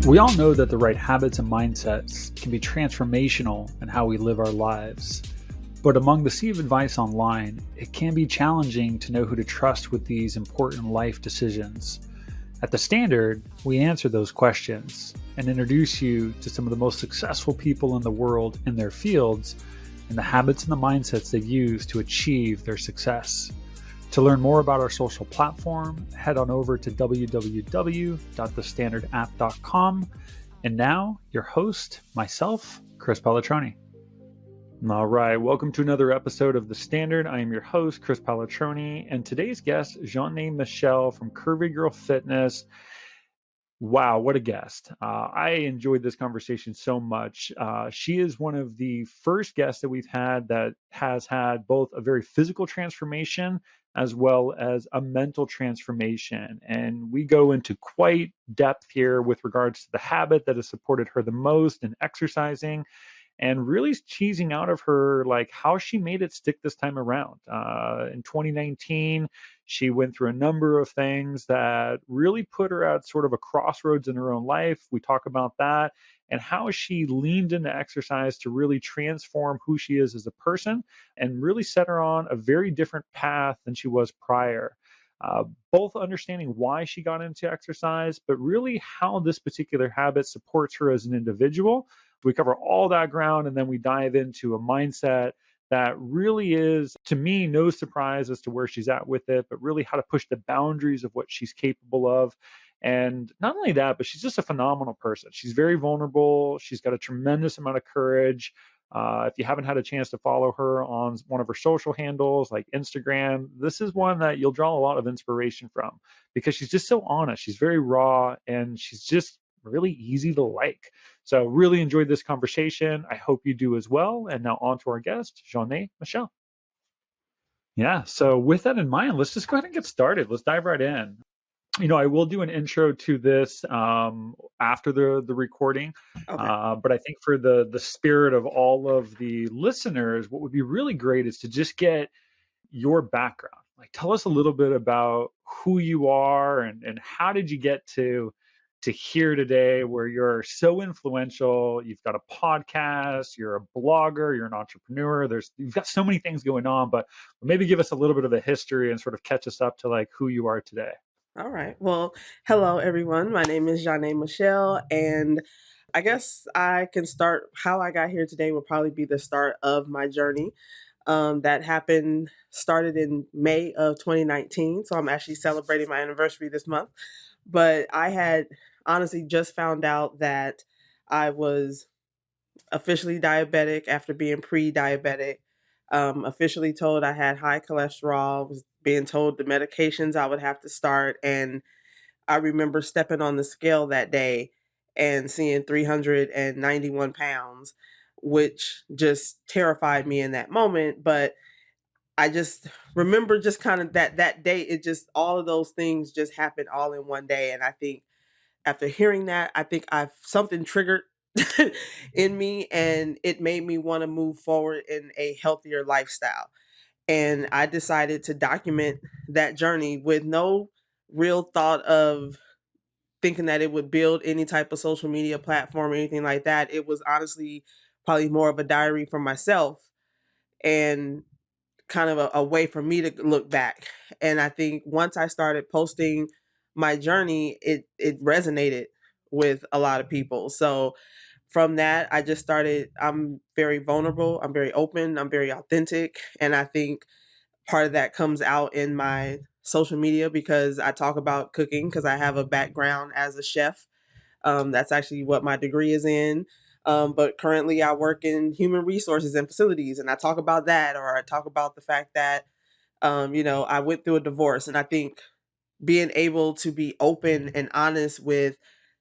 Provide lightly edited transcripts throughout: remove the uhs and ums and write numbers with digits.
We all know that the right habits and mindsets can be transformational in how we live our lives. But among the sea of advice online, it can be challenging to know who to trust with these important life decisions. At The Standard, we answer those questions and introduce you to some of the most successful people in the world in their fields and the habits and the mindsets they've used to achieve their success. To learn more about our social platform, head on over to www.thestandardapp.com. And now, your host, myself, Chris Pallatroni. All right, welcome to another episode of The Standard. I am your host, Chris Pallatroni, and today's guest, Jana'e Michelle from Curvy Girl Fitness. Wow, what a guest. I enjoyed this conversation so much. She is one of the first guests that we've had that has had both a very physical transformation as well as a mental transformation. And we go into quite depth here with regards to the habit that has supported her the most in exercising, and really teasing out of her like how she made it stick this time around. In 2019, she went through a number of things that really put her at sort of a crossroads in her own life. We talk about that and how she leaned into exercise to really transform who she is as a person and really set her on a very different path than she was prior. Both understanding why she got into exercise, but really how this particular habit supports her as an individual. We cover all that ground, and then we dive into a mindset that really is, to me, no surprise as to where she's at with it, but really how to push the boundaries of what she's capable of. And not only that, but she's just a phenomenal person. She's very vulnerable. She's got a tremendous amount of courage. If you haven't had a chance to follow her on one of her social handles like Instagram, this is one that you'll draw a lot of inspiration from because she's just so honest. She's very raw, and she's just really easy to like. So really enjoyed this conversation. I hope you do as well. And now on to our guest, Jana'e Michelle. Yeah, so with that in mind, let's just go ahead and get started. Let's dive right in. I will do an intro to this after the recording. Okay. But I think for the spirit of all of the listeners, what would be really great is to just get your background. Like, tell us a little bit about who you are and how did you get to here today where you're so influential. You've got a podcast, you're a blogger, you're an entrepreneur. You've got so many things going on, but maybe give us a little bit of the history and sort of catch us up to like who you are today. All right. Well, hello, everyone. My name is Jana'e Michelle, and I guess I can start how I got here today will probably be the start of my journey. Started in May of 2019. So I'm actually celebrating my anniversary this month. But I had honestly just found out that I was officially diabetic after being pre-diabetic. Officially told I had high cholesterol, was being told the medications I would have to start. And I remember stepping on the scale that day and seeing 391 pounds, which just terrified me in that moment. But I just remember just kind of that day, it just, all of those things just happened all in one day. And I think after hearing that, I think something triggered in me, and it made me want to move forward in a healthier lifestyle. And I decided to document that journey with no real thought of thinking that it would build any type of social media platform or anything like that. It was honestly probably more of a diary for myself and kind of a way for me to look back. And I think once I started posting my journey, it resonated with a lot of people. So from that, I just started, I'm very vulnerable, I'm very open, I'm very authentic. And I think part of that comes out in my social media because I talk about cooking because I have a background as a chef. That's actually what my degree is in. But currently I work in human resources and facilities, and I talk about that, or I talk about the fact that, I went through a divorce. And I think being able to be open and honest with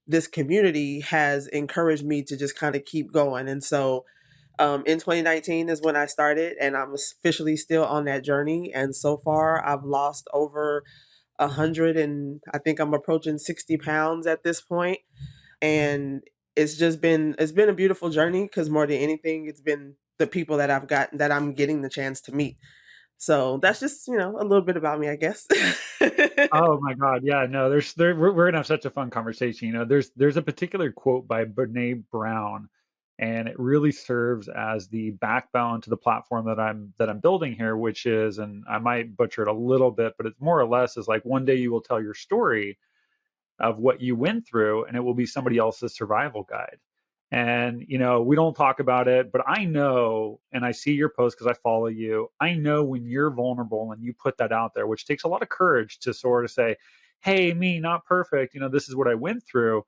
this community has encouraged me to just kind of keep going. And so in 2019 is when I started, and I'm officially still on that journey. And so far I've lost over 100, and I think I'm approaching 60 pounds at this point. And it's been a beautiful journey because more than anything, it's been the people that I'm getting the chance to meet. So that's just, a little bit about me, I guess. Oh my God. Yeah, no, we're gonna have such a fun conversation. There's a particular quote by Brene Brown, and it really serves as the backbone to the platform that I'm building here, which is, and I might butcher it a little bit, but it's more or less is like one day you will tell your story of what you went through, and it will be somebody else's survival guide. And we don't talk about it, but I know, and I see your post because I follow you. I know when you're vulnerable and you put that out there, which takes a lot of courage to sort of say, "Hey, me, not perfect. This is what I went through."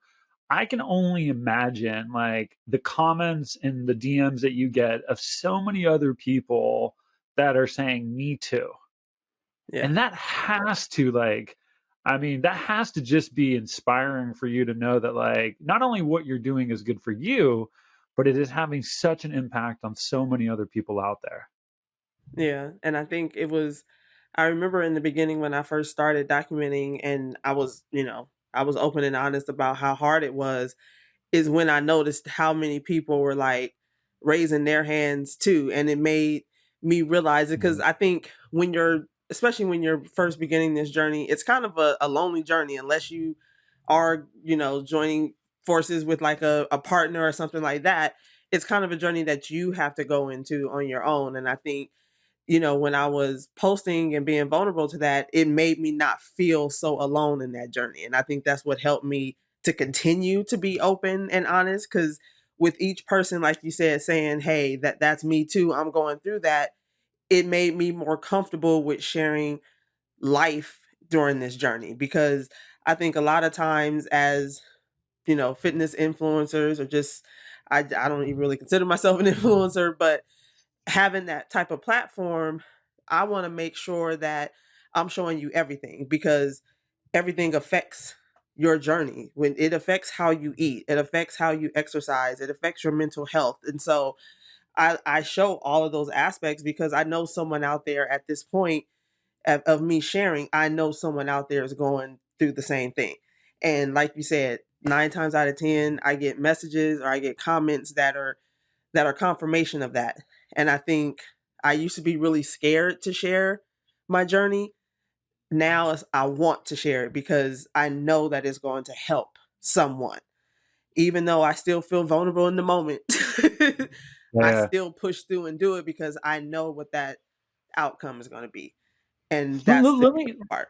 I can only imagine like the comments and the DMs that you get of so many other people that are saying, "Me too." Yeah. And that has to that has to just be inspiring for you to know that like not only what you're doing is good for you, but it is having such an impact on so many other people out there. Yeah. And I think I remember in the beginning when I first started documenting and I was open and honest about how hard it was, is when I noticed how many people were like raising their hands too. And it made me realize it because Mhm. I think especially when you're first beginning this journey, it's kind of a lonely journey unless you are, joining forces with like a partner or something like that. It's kind of a journey that you have to go into on your own. And I think when I was posting and being vulnerable to that, it made me not feel so alone in that journey. And I think that's what helped me to continue to be open and honest. Because with each person, like you said, saying, "Hey, that's me too. I'm going through that," it made me more comfortable with sharing life during this journey. Because I think a lot of times, as fitness influencers, or just I don't even really consider myself an influencer, but having that type of platform, I want to make sure that I'm showing you everything, because everything affects your journey. When it affects how you eat, it affects how you exercise, it affects your mental health. And so I show all of those aspects because I know someone out there at this point of me sharing, I know someone out there is going through the same thing. And like you said, 9 times out of 10, I get messages or I get comments that are confirmation of that. And I think I used to be really scared to share my journey. Now I want to share it because I know that it's going to help someone. Even though I still feel vulnerable in the moment, I Yeah. still push through and do it because I know what that outcome is going to be. And Let, that's let- the let me part.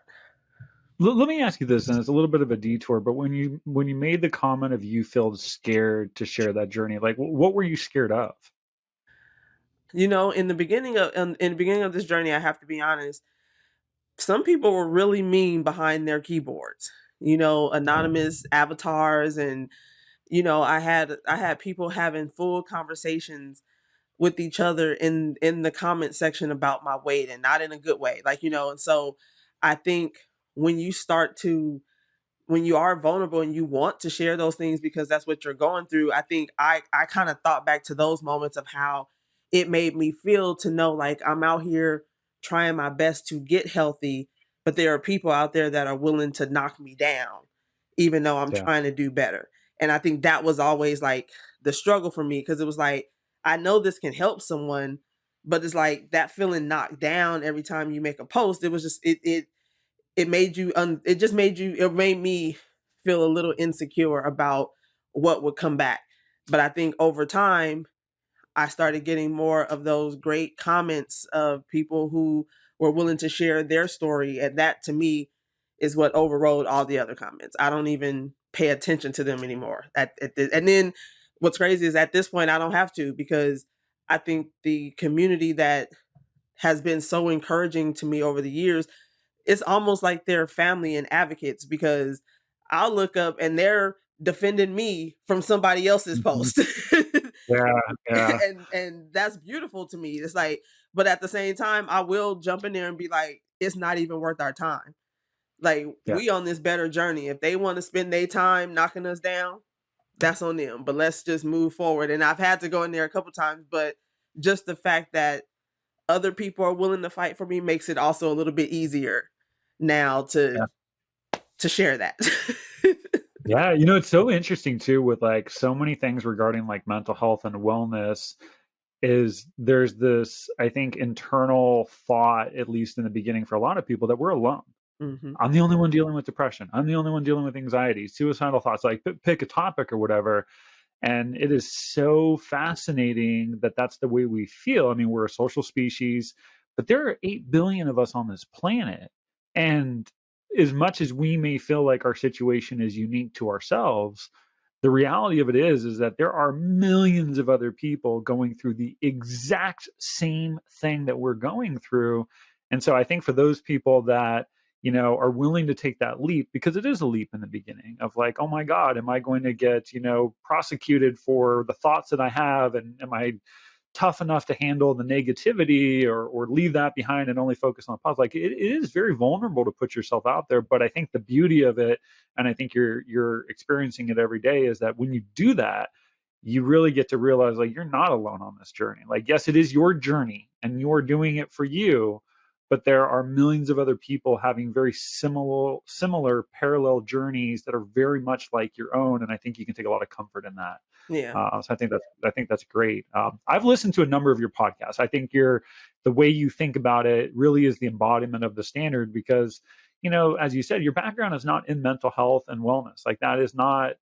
let me ask you this, and it's a little bit of a detour, but when you made the comment of you felt scared to share that journey, like what were you scared of? In the beginning of this journey, I have to be honest, some people were really mean behind their keyboards. Anonymous avatars, and I had people having full conversations with each other in the comment section about my weight, and not in a good way. And so I think when you start to when you are vulnerable and you want to share those things because that's what you're going through, I think I kind of thought back to those moments of how it made me feel to know like I'm out here trying my best to get healthy, but there are people out there that are willing to knock me down even though I'm Yeah. trying to do better. And I think that was always like the struggle for me, because it was like I know this can help someone, but it's like that feeling knocked down every time you make a post. It was just it made you it made me feel a little insecure about what would come back. But I think over time I started getting more of those great comments of people who were willing to share their story, and that to me is what overrode all the other comments. I don't even pay attention to them anymore. And then what's crazy is at this point I don't have to, because I think the community that has been so encouraging to me over the years, it's almost like they're family and advocates, because I'll look up and they're defending me from somebody else's Mhm. post. Yeah. Yeah. And that's beautiful to me. It's like, but at the same time, I will jump in there and be like, it's not even worth our time. Like, Yeah. we on this better journey. If they want to spend their time knocking us down, that's on them. But let's just move forward. And I've had to go in there a couple times, but just the fact that other people are willing to fight for me makes it also a little bit easier now to share that. Yeah, it's so interesting too with like so many things regarding like mental health and wellness. is there's this, I think, internal thought, at least in the beginning for a lot of people, that we're alone. Mhm. I'm the only one dealing with depression. I'm the only one dealing with anxiety, suicidal thoughts, like pick a topic or whatever. And it is so fascinating that that's the way we feel. I mean, we're a social species, but there are 8 billion of us on this planet. And as much as we may feel like our situation is unique to ourselves, the reality of it is that there are millions of other people going through the exact same thing that we're going through. And so I think for those people that, are willing to take that leap, because it is a leap in the beginning of like, oh my God, am I going to get, prosecuted for the thoughts that I have? And am I tough enough to handle the negativity, or leave that behind and only focus on the positive? Like it is very vulnerable to put yourself out there. But I think the beauty of it, and I think you're experiencing it every day, is that when you do that, you really get to realize like you're not alone on this journey. Like, yes, it is your journey and you're doing it for you, but there are millions of other people having very similar parallel journeys that are very much like your own. And I think you can take a lot of comfort in that. Yeah. So I think that's great. I've listened to a number of your podcasts. I think the way you think about it really is the embodiment of the standard, because as you said, your background is not in mental health and wellness. Like that is not,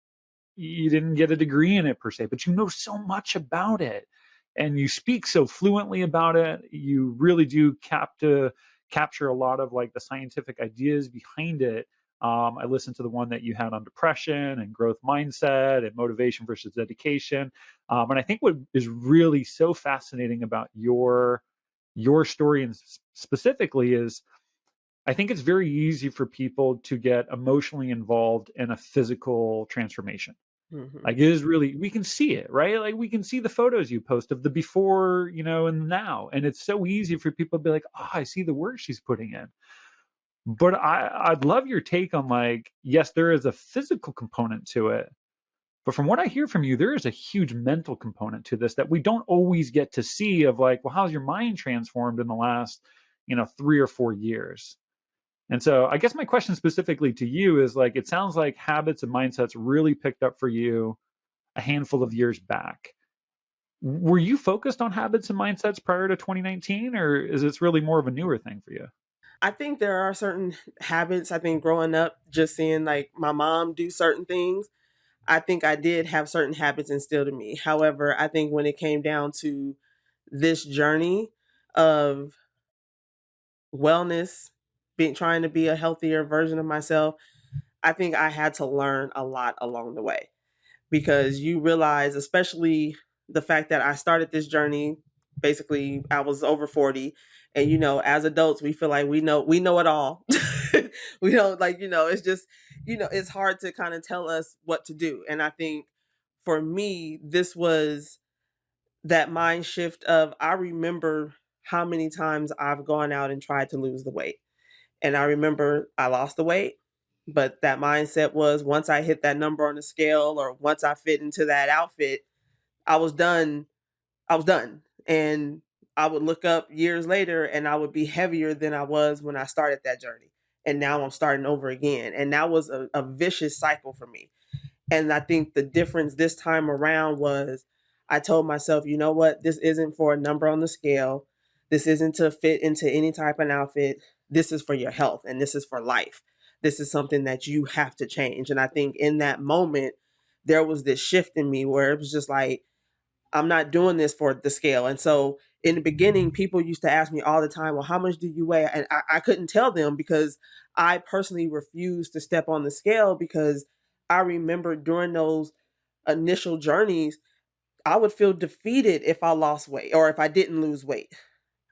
you didn't get a degree in it per se, but you know so much about it, and you speak so fluently about it. You really do capture a lot of like the scientific ideas behind it. I listened to the one that you had on depression and growth mindset and motivation versus dedication. And I think what is really so fascinating about your story, and specifically, is I think it's very easy for people to get emotionally involved in a physical transformation. Mhm. Like it is really, we can see it, right? Like we can see the photos you post of the before, and the now. And it's so easy for people to be like, oh, I see the work she's putting in. But I'd love your take on like, yes, there is a physical component to it. But from what I hear from you, there is a huge mental component to this that we don't always get to see, of like, well, how's your mind transformed in the last, 3 or 4 years? And so I guess my question specifically to you is like, it sounds like habits and mindsets really picked up for you a handful of years back. Were you focused on habits and mindsets prior to 2019, or is this really more of a newer thing for you? I think there are certain habits. I think growing up, just seeing like my mom do certain things, I think I did have certain habits instilled in me. However, I think when it came down to this journey of wellness, being trying to be a healthier version of myself, I think I had to learn a lot along the way, because you realize, especially the fact that I started this journey, basically I was over 40, and as adults we feel like we know it all. We don't, like, it's just, it's hard to kind of tell us what to do. And I think for me, this was that mind shift of, I remember how many times I've gone out and tried to lose the weight. And I remember I lost the weight, but that mindset was, once I hit that number on the scale, or once I fit into that outfit, I was done. I was done. And I would look up years later and I would be heavier than I was when I started that journey. And now I'm starting over again. And that was a vicious cycle for me. And I think the difference this time around was, I told myself, you know what? This isn't for a number on the scale. This isn't to fit into any type of outfit. This is for your health and this is for life. This is something that you have to change. And I think in that moment, there was this shift in me where it was just like, I'm not doing this for the scale. And so in the beginning, people used to ask me all the time, well, how much do you weigh? And I couldn't tell them, because I personally refused to step on the scale, because I remember during those initial journeys, I would feel defeated if I lost weight or if I didn't lose weight.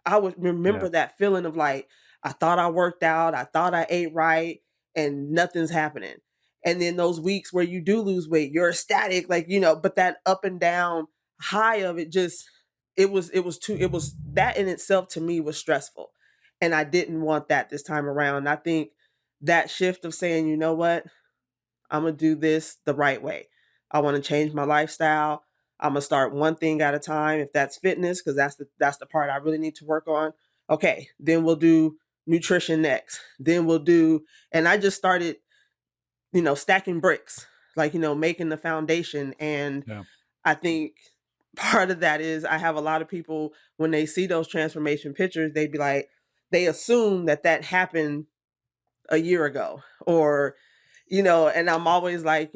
I would Yeah. remember that feeling of like, I thought I worked out, I thought I ate right, and nothing's happening. And then those weeks where you do lose weight, you're ecstatic, like, but that up and down high of it, just, it was that in itself to me was stressful. And I didn't want that this time around. I think that shift of saying, you know what, I'm gonna do this the right way. I want to change my lifestyle. I'm gonna start one thing at a time. If that's fitness, because that's the part I really need to work on. Okay, then we'll do nutrition next. Then we'll do, and I just started, stacking bricks, like, making the foundation. And Yeah. I think part of that is I have a lot of people, when they see those transformation pictures, they'd be like, they assume that that happened a year ago, or and I'm always like,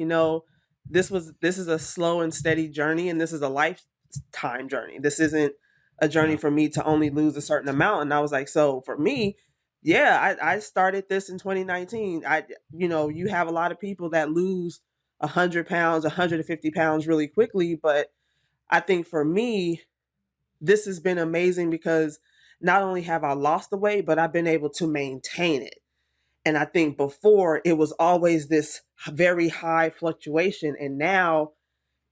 this is a slow and steady journey, and this is a lifetime journey. This isn't a journey Yeah. for me to only lose a certain amount. And I was like, so for me, yeah, I started this in 2019. You have a lot of people that lose 100 pounds, 150 pounds really quickly, but I think for me, this has been amazing because not only have I lost the weight, but I've been able to maintain it. And I think before it was always this very high fluctuation. And now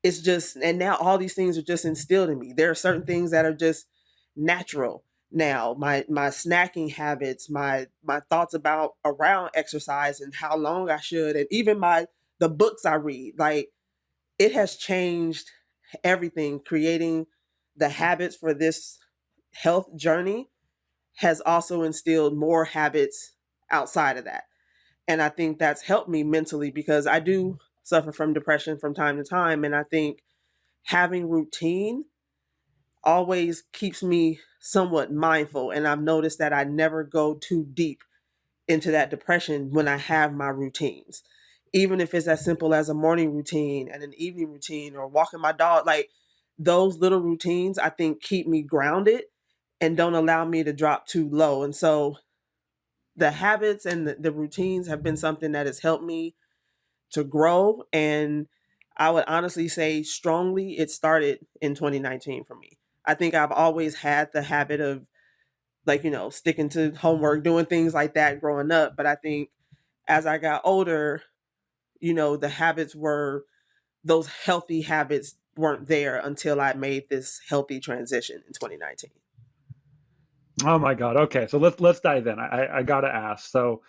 all these things are just instilled in me. There are certain things that are just natural now. My snacking habits, my thoughts about around exercise and how long I should, and even the books I read, like it has changed everything. Creating the habits for this health journey has also instilled more habits outside of that. And I think that's helped me mentally because I do suffer from depression from time to time. And I think having routine always keeps me somewhat mindful. And I've noticed that I never go too deep into that depression when I have my routines. Even if it's as simple as a morning routine and an evening routine or walking my dog, like those little routines, I think keep me grounded and don't allow me to drop too low. And so the habits and the routines have been something that has helped me to grow. And I would honestly say strongly it started in 2019 for me. I think I've always had the habit of, like, sticking to homework, doing things like that growing up. But I think as I got older, the habits were, those healthy habits weren't there until I made this healthy transition in 2019. Oh my God. Okay, so let's dive in. I gotta ask. So,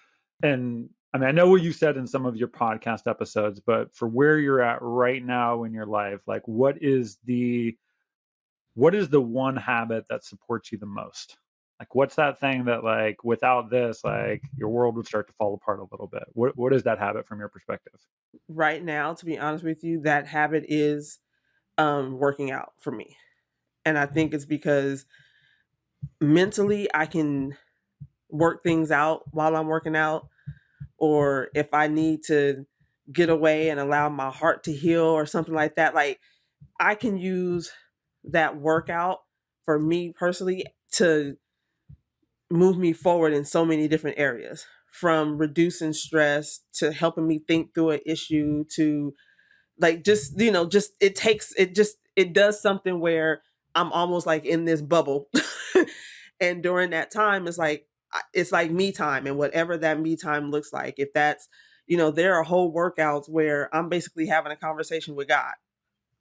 and I mean, I know what you said in some of your podcast episodes, but for where you're at right now in your life, like, what is the one habit that supports you the most? Like, what's that thing that, like, without this, like, your world would start to fall apart a little bit? What is that habit from your perspective? Right now, to be honest with you, that habit is working out for me. And I think it's because mentally I can work things out while I'm working out, or if I need to get away and allow my heart to heal or something like that, like I can use that workout for me personally to move me forward in so many different areas, from reducing stress to helping me think through an issue to, like, just it does something where I'm almost like in this bubble. And during that time, it's like me time, and whatever that me time looks like. If that's, there are whole workouts where I'm basically having a conversation with God,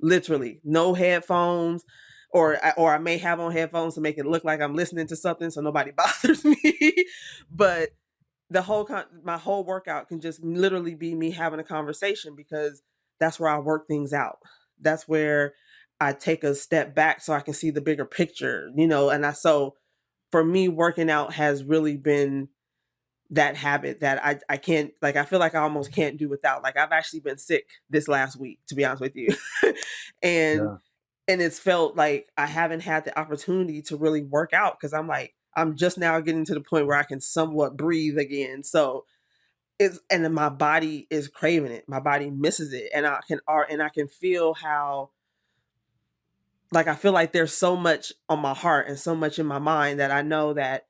literally no headphones, or I may have on headphones to make it look like I'm listening to something so nobody bothers me. But my whole workout can just literally be me having a conversation, because that's where I work things out. That's where I take a step back so I can see the bigger picture, so for me, working out has really been that habit that I can't, like, I feel like I almost can't do without. Like, I've actually been sick this last week, to be honest with you. and Yeah. and it's felt like I haven't had the opportunity to really work out because I'm just now getting to the point where I can somewhat breathe again. So and then my body is craving it. My body misses it, and I can feel how, like, I feel like there's so much on my heart and so much in my mind that I know that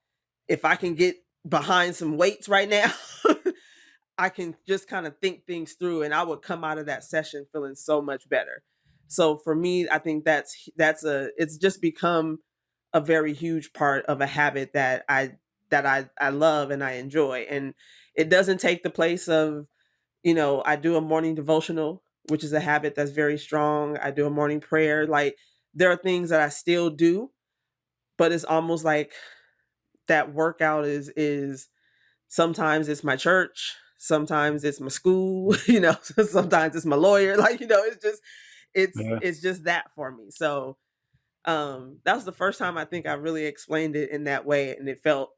if I can get behind some weights right now, I can just kind of think things through, and I would come out of that session feeling so much better. So for me, I think it's just become a very huge part of a habit that I love and I enjoy. And it doesn't take the place of, I do a morning devotional, which is a habit that's very strong. I do a morning prayer. Like, there are things that I still do, but it's almost like that workout is sometimes it's my church, sometimes it's my school, sometimes it's my lawyer. Like, Yeah. it's just that for me. So that was the first time I think I really explained it in that way, and it felt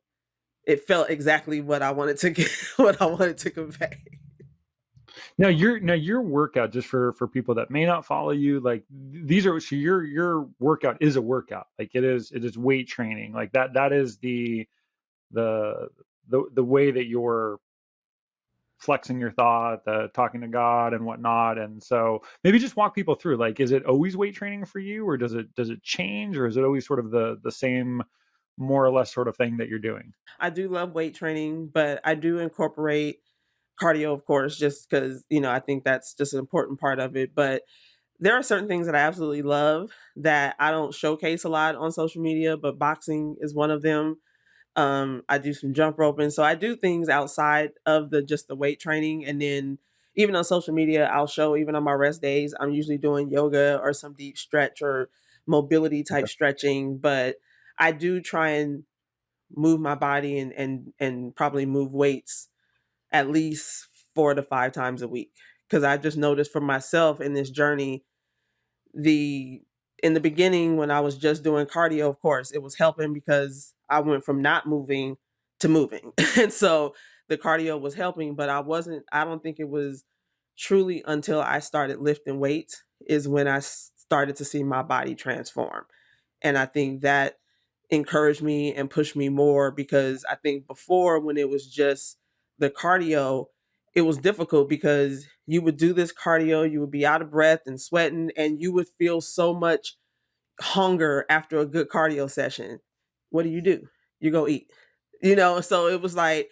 exactly what I wanted to get, what I wanted to convey. Now your workout, just for people that may not follow you, like these are, so your workout is a workout. Like it is weight training. Like that is the the way that you're flexing your thought, talking to God and whatnot. And so maybe just walk people through, like, is it always weight training for you, or does it change, or is it always sort of the same, more or less sort of thing that you're doing? I do love weight training, but I do incorporate cardio, of course, just because, I think that's just an important part of it. But there are certain things that I absolutely love that I don't showcase a lot on social media, but boxing is one of them. I do some jump roping. So I do things outside of the just the weight training. And then even on social media, I'll show, even on my rest days, I'm usually doing yoga or some deep stretch or mobility type Okay. stretching. But I do try and move my body and probably move weights at least 4 to 5 times a week. Because I just noticed for myself in this journey, the in the beginning when I was just doing cardio, of course, it was helping because I went from not moving to moving. And so the cardio was helping, but I don't think it was truly until I started lifting weights is when I started to see my body transform. And I think that encouraged me and pushed me more because I think before, when it was just the cardio, it was difficult because you would do this cardio, you would be out of breath and sweating, and you would feel so much hunger after a good cardio session. What do? You go eat. So it was like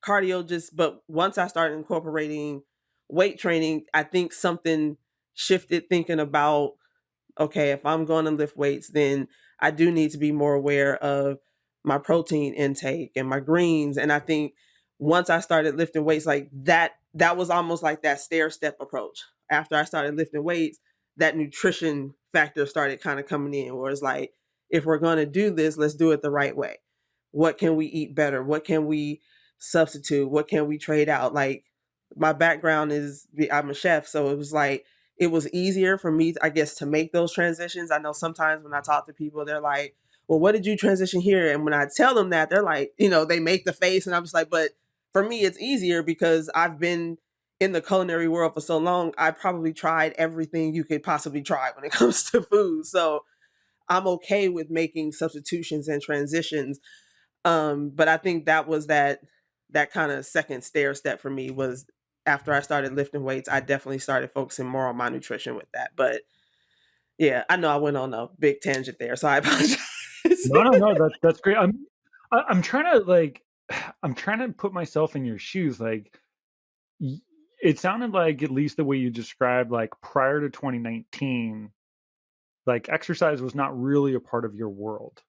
cardio just, but once I started incorporating weight training, I think something shifted thinking about, okay, if I'm going to lift weights, then I do need to be more aware of my protein intake and my greens. And I think once I started lifting weights like that, that was almost like that stair step approach. After I started lifting weights, that nutrition factor started kind of coming in, where it's like, if we're going to do this, let's do it the right way. What can we eat better? What can we substitute? What can we trade out? Like, my background is, I'm a chef. So it was like, it was easier for me, I guess, to make those transitions. I know sometimes when I talk to people, they're like, well, what did you transition here? And when I tell them that, they're like, they make the face. And I'm just like, but for me, it's easier because I've been in the culinary world for so long. I probably tried everything you could possibly try when it comes to food. So I'm okay with making substitutions and transitions. But I think that was that kind of second stair step for me was after I started lifting weights, I definitely started focusing more on my nutrition with that. But yeah, I know I went on a big tangent there, so I apologize. No, that's great. I'm trying to, like, I'm trying to put myself in your shoes. Like, y- it sounded like, at least the way you described, like prior to 2019, like exercise was not really a part of your world.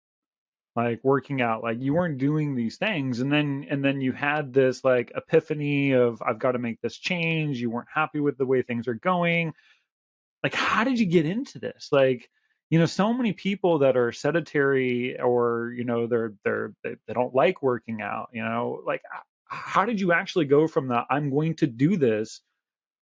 Like working out, like you weren't doing these things, and then you had this like epiphany of, I've got to make this change. You weren't happy with the way things are going. Like, how did you get into this? Like, so many people that are sedentary, or they don't like working out, like, how did you actually go from the, I'm going to do this?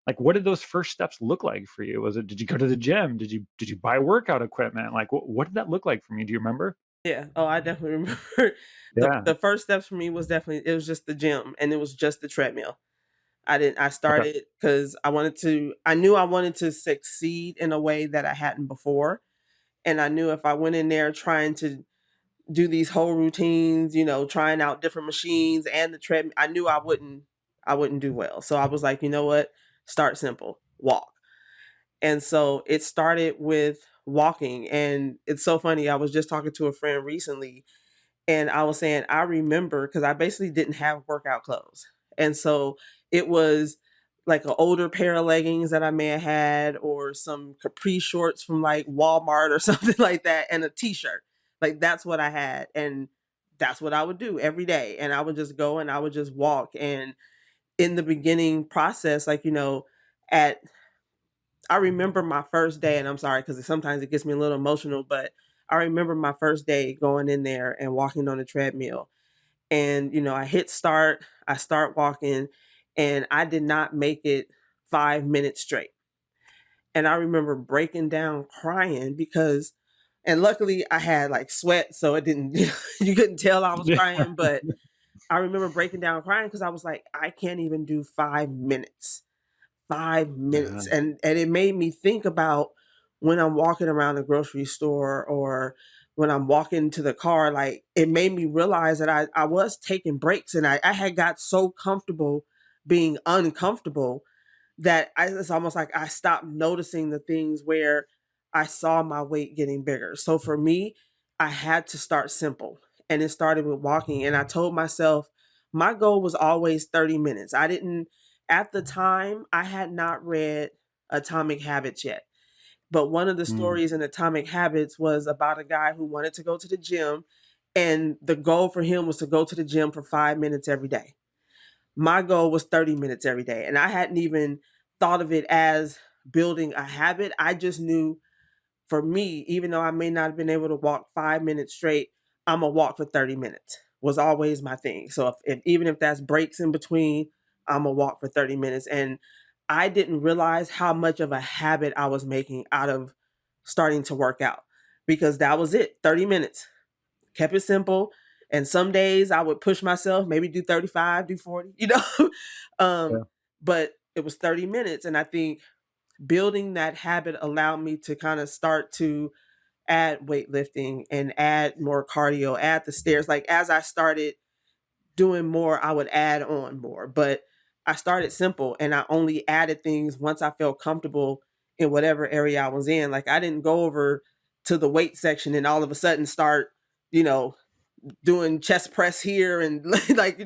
Like, what did those first steps look like for you? Did you go to the gym? Did you buy workout equipment? Like, what did that look like for me? Do you remember? Yeah. Oh, I definitely remember the Yeah. the first steps for me was definitely, it was just the gym and it was just the treadmill. I Okay. started because I knew I wanted to succeed in a way that I hadn't before. And I knew if I went in there trying to do these whole routines, trying out different machines and the treadmill, I knew I wouldn't do well. So I was like, you know what? Start simple, walk. And so it started with walking. And it's so funny. I was just talking to a friend recently and I was saying, I remember because I basically didn't have workout clothes. And so it was like an older pair of leggings that I may have had, or some capri shorts from like Walmart or something like that, and a t shirt. Like, that's what I had. And that's what I would do every day. And I would just go and I would just walk. And in the beginning process, like, at I remember my first day, and I'm sorry because sometimes it gets me a little emotional, but I remember my first day going in there and walking on the treadmill. And, I hit start, I start walking, and I did not make it 5 minutes straight. And I remember breaking down crying because, and luckily I had like sweat, so it didn't, you couldn't tell I was Yeah. crying, but I remember breaking down crying because I was like, I can't even do 5 minutes. 5 minutes. Yeah. And it made me think about when I'm walking around the grocery store or when I'm walking to the car, like it made me realize that I was taking breaks and I had got so comfortable being uncomfortable that it's almost like I stopped noticing the things where I saw my weight getting bigger. So for me, I had to start simple. And it started with walking. And I told myself my goal was always 30 minutes. I didn't, at the time, I had not read Atomic Habits yet. But one of the Mm. stories in Atomic Habits was about a guy who wanted to go to the gym. And the goal for him was to go to the gym for 5 minutes every day. My goal was 30 minutes every day. And I hadn't even thought of it as building a habit. I just knew for me, even though I may not have been able to walk 5 minutes straight, I'm gonna walk for 30 minutes was always my thing. So if even if that's breaks in between, I'm gonna walk for 30 minutes. And I didn't realize how much of a habit I was making out of starting to work out because that was it, 30 minutes. Kept it simple. And some days I would push myself, maybe do 35, do 40, um, Yeah. but it was 30 minutes. And I think building that habit allowed me to kind of start to add weightlifting and add more cardio, add the stairs. Like as I started doing more, I would add on more. But I started simple and I only added things once I felt comfortable in whatever area I was in. Like I didn't go over to the weight section and all of a sudden start, you know, doing chest press here and like,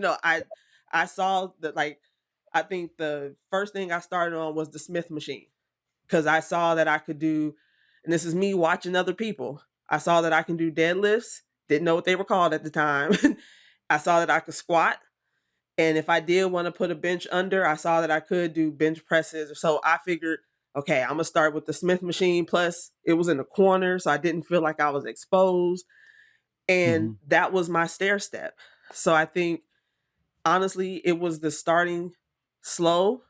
I saw that like I think the first thing I started on was the Smith machine because I saw that I could do, and this is me watching other people. I saw that I can do deadlifts, didn't know what they were called at the time. I saw that I could squat. And if I did want to put a bench under, I saw that I could do bench presses. So I figured, okay, I'm going to start with the Smith machine. Plus, it was in the corner, so I didn't feel like I was exposed. And Hmm. that was my stair step. So I think, honestly, it was the starting slow,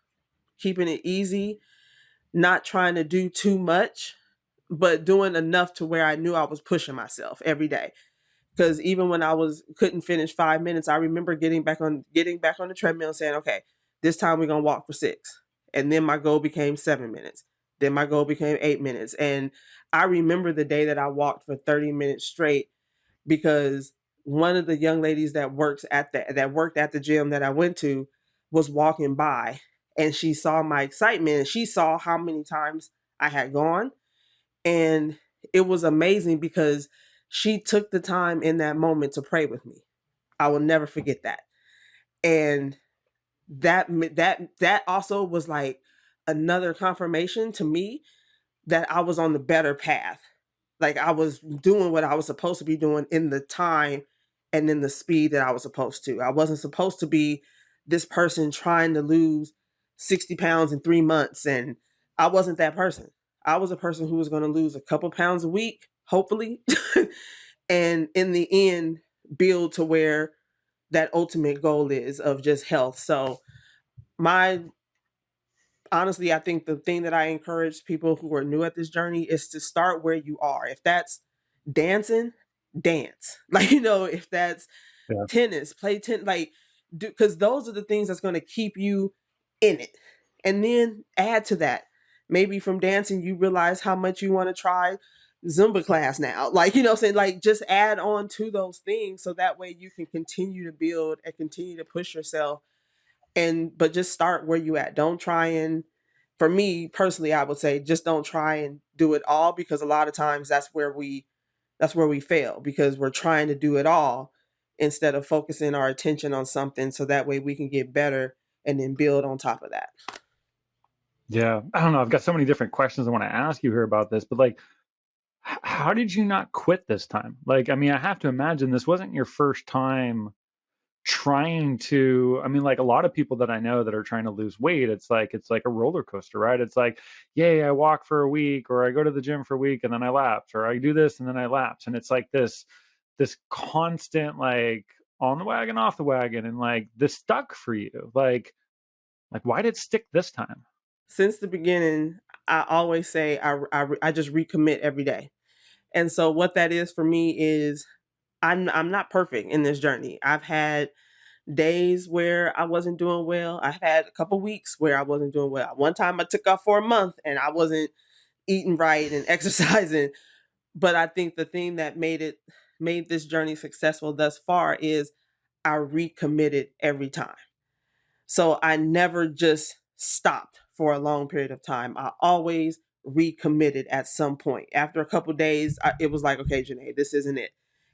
keeping it easy, not trying to do too much, but doing enough to where I knew I was pushing myself every day. Because even when I was couldn't finish 5 minutes, I remember getting back on the treadmill and saying, "Okay, this time we're gonna walk for 6." And then my goal became 7 minutes. Then my goal became 8 minutes. And I remember the day that I walked for 30 minutes straight because one of the young ladies that worked at the gym that I went to was walking by and she saw my excitement and she saw how many times I had gone and it was amazing because she took the time in that moment to pray with me. I will never forget that. And that also was like another confirmation to me that I was on the better path. Like I was doing what I was supposed to be doing in the time and in the speed that I was supposed to. I wasn't supposed to be this person trying to lose 60 pounds in 3 months. And I wasn't that person. I was a person who was going to lose a couple pounds a week, hopefully. And in the end, build to where that ultimate goal is of just health. So my honestly, I think the thing that I encourage people who are new at this journey is to start where you are. If that's dancing, dance. Like, if that's Yeah. tennis, play tennis, like, because those are the things that's going to keep you in it. And then add to that. Maybe from dancing, you realize how much you want to try Zumba class now. Like, saying like just add on to those things so that way you can continue to build and continue to push yourself but just start where you at. Don't try and for me personally, I would say just don't try and do it all because a lot of times that's where we fail because we're trying to do it all instead of focusing our attention on something so that way we can get better and then build on top of that. Yeah. I don't know. I've got so many different questions I want to ask you here about this, but like, how did you not quit this time? Like, I mean, I have to imagine this wasn't your first time trying to, I mean, like a lot of people that I know that are trying to lose weight, it's like a roller coaster, right? It's like, yay, I walk for a week or I go to the gym for a week and then I lapse or I do this and then I lapse. And it's like this constant like on the wagon, off the wagon, and like this stuck for you. Like why did it stick this time? Since the beginning, I always say I just recommit every day. And so what that is for me is I'm not perfect in this journey. I've had days where I wasn't doing well. I had a couple weeks where I wasn't doing well. One time I took off for a month and I wasn't eating right and exercising. But I think the thing that made this journey successful thus far is I recommitted every time. So I never just stopped for a long period of time. I always recommitted at some point. After a couple days, it was like, okay, Jana'e, this isn't it.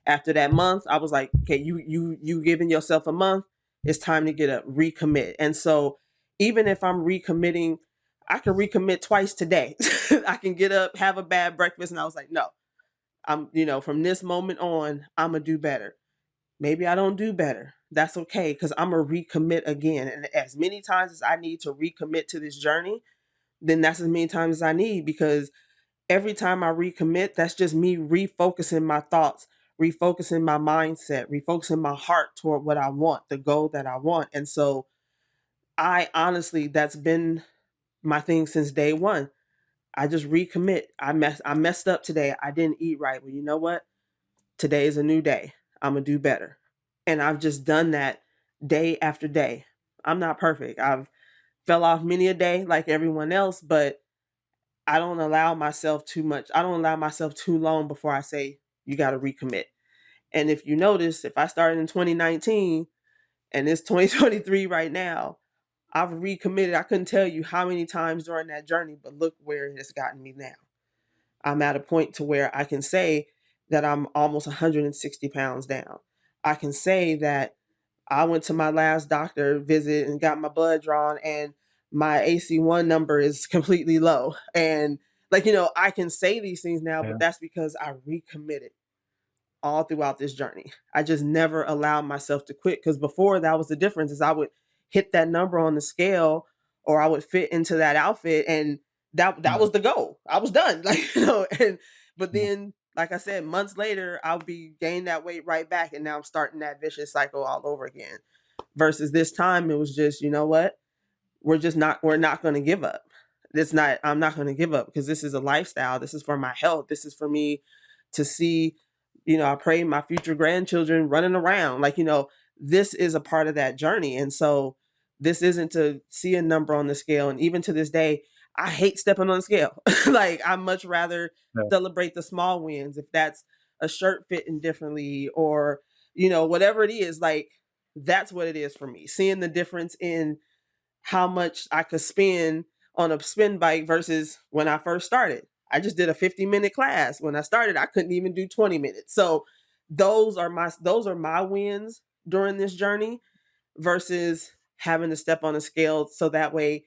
After that month, I was like, okay, you giving yourself a month. It's time to get a recommit. And so even if I'm recommitting, I can recommit twice today. I can get up, have a bad breakfast, and I was like, no, from this moment on, I'm gonna do better. Maybe I don't do better. That's okay because I'm going to recommit again. And as many times as I need to recommit to this journey, then that's as many times as I need because every time I recommit, that's just me refocusing my thoughts, refocusing my mindset, refocusing my heart toward what I want, the goal that I want. And so I honestly, that's been my thing since day one. I just recommit. I messed up today. I didn't eat right. Well, you know what? Today is a new day. I'm going to do better. And I've just done that day after day. I'm not perfect. I've fell off many a day like everyone else, but I don't allow myself too much. I don't allow myself too long before I say, you got to recommit. And if you notice, if I started in 2019 and it's 2023 right now, I've recommitted. I couldn't tell you how many times during that journey, but look where it has gotten me now. I'm at a point to where I can say that I'm almost 160 pounds down. I can say that I went to my last doctor visit and got my blood drawn, and my AC1 number is completely low. And I can say these things now, Yeah. but that's because I recommitted all throughout this journey. I just never allowed myself to quit because before that was the difference is I would hit that number on the scale or I would fit into that outfit and that Yeah. was the goal. I was done. And but Yeah. then like I said, months later, I'll be gaining that weight right back and now I'm starting that vicious cycle all over again. Versus this time it was just, you know what? We're not going to give up. I'm not going to give up because this is a lifestyle. This is for my health. This is for me to see, I pray my future grandchildren running around. This is a part of that journey. And so this isn't to see a number on the scale. And even to this day, I hate stepping on the scale. I much rather Yeah. celebrate the small wins. If that's a shirt fitting differently or, whatever it is, that's what it is for me. Seeing the difference in how much I could spend on a spin bike versus when I first started. I just did a 50-minute class. When I started, I couldn't even do 20 minutes. So those are my wins during this journey versus having to step on a scale so that way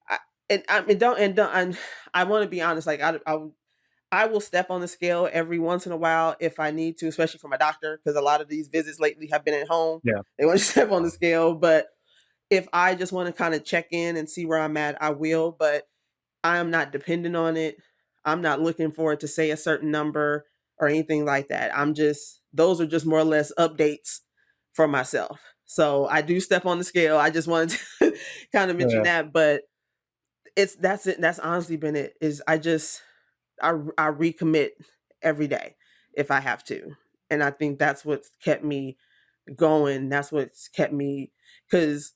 I and I and don't I want to be honest, I will step on the scale every once in a while if I need to, especially for my doctor, because a lot of these visits lately have been at home. Yeah. They want to step on the scale, but if I just want to kind of check in and see where I'm at, I will, but I am not dependent on it. I'm not looking for it to say a certain number or anything like that. Those are just more or less updates for myself. So I do step on the scale. I just wanted to kind of mention Yeah. that, but that's it. That's honestly been it. I recommit every day if I have to. And I think that's what's kept me going. That's what's kept me because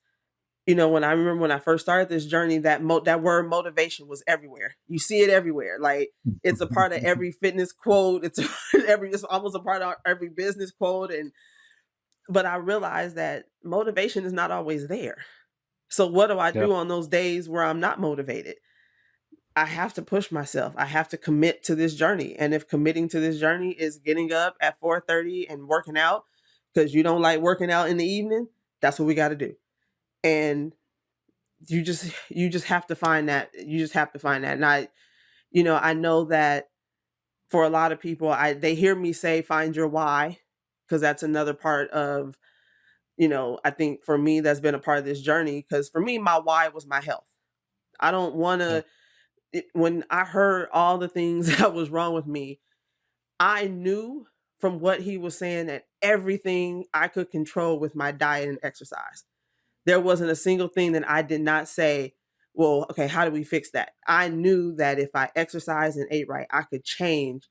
when I remember when I first started this journey, that word motivation was everywhere. You see it everywhere. Like it's a part of every fitness quote. It's almost a part of every business quote. But I realized that motivation is not always there. So what do I Yeah. do on those days where I'm not motivated? I have to push myself. I have to commit to this journey. And if committing to this journey is getting up at 4:30 and working out because you don't like working out in the evening, that's what we got to do. And you just have to find that. You just have to find that. And I know that for a lot of people, they hear me say find your why because that's another part of, I think for me that's been a part of this journey because for me my why was my health. I don't want Yeah. to when I heard all the things that was wrong with me, I knew from what he was saying that everything I could control with my diet and exercise. There wasn't a single thing that I did not say, well, okay, how do we fix that? I knew that if I exercised and ate right, I could change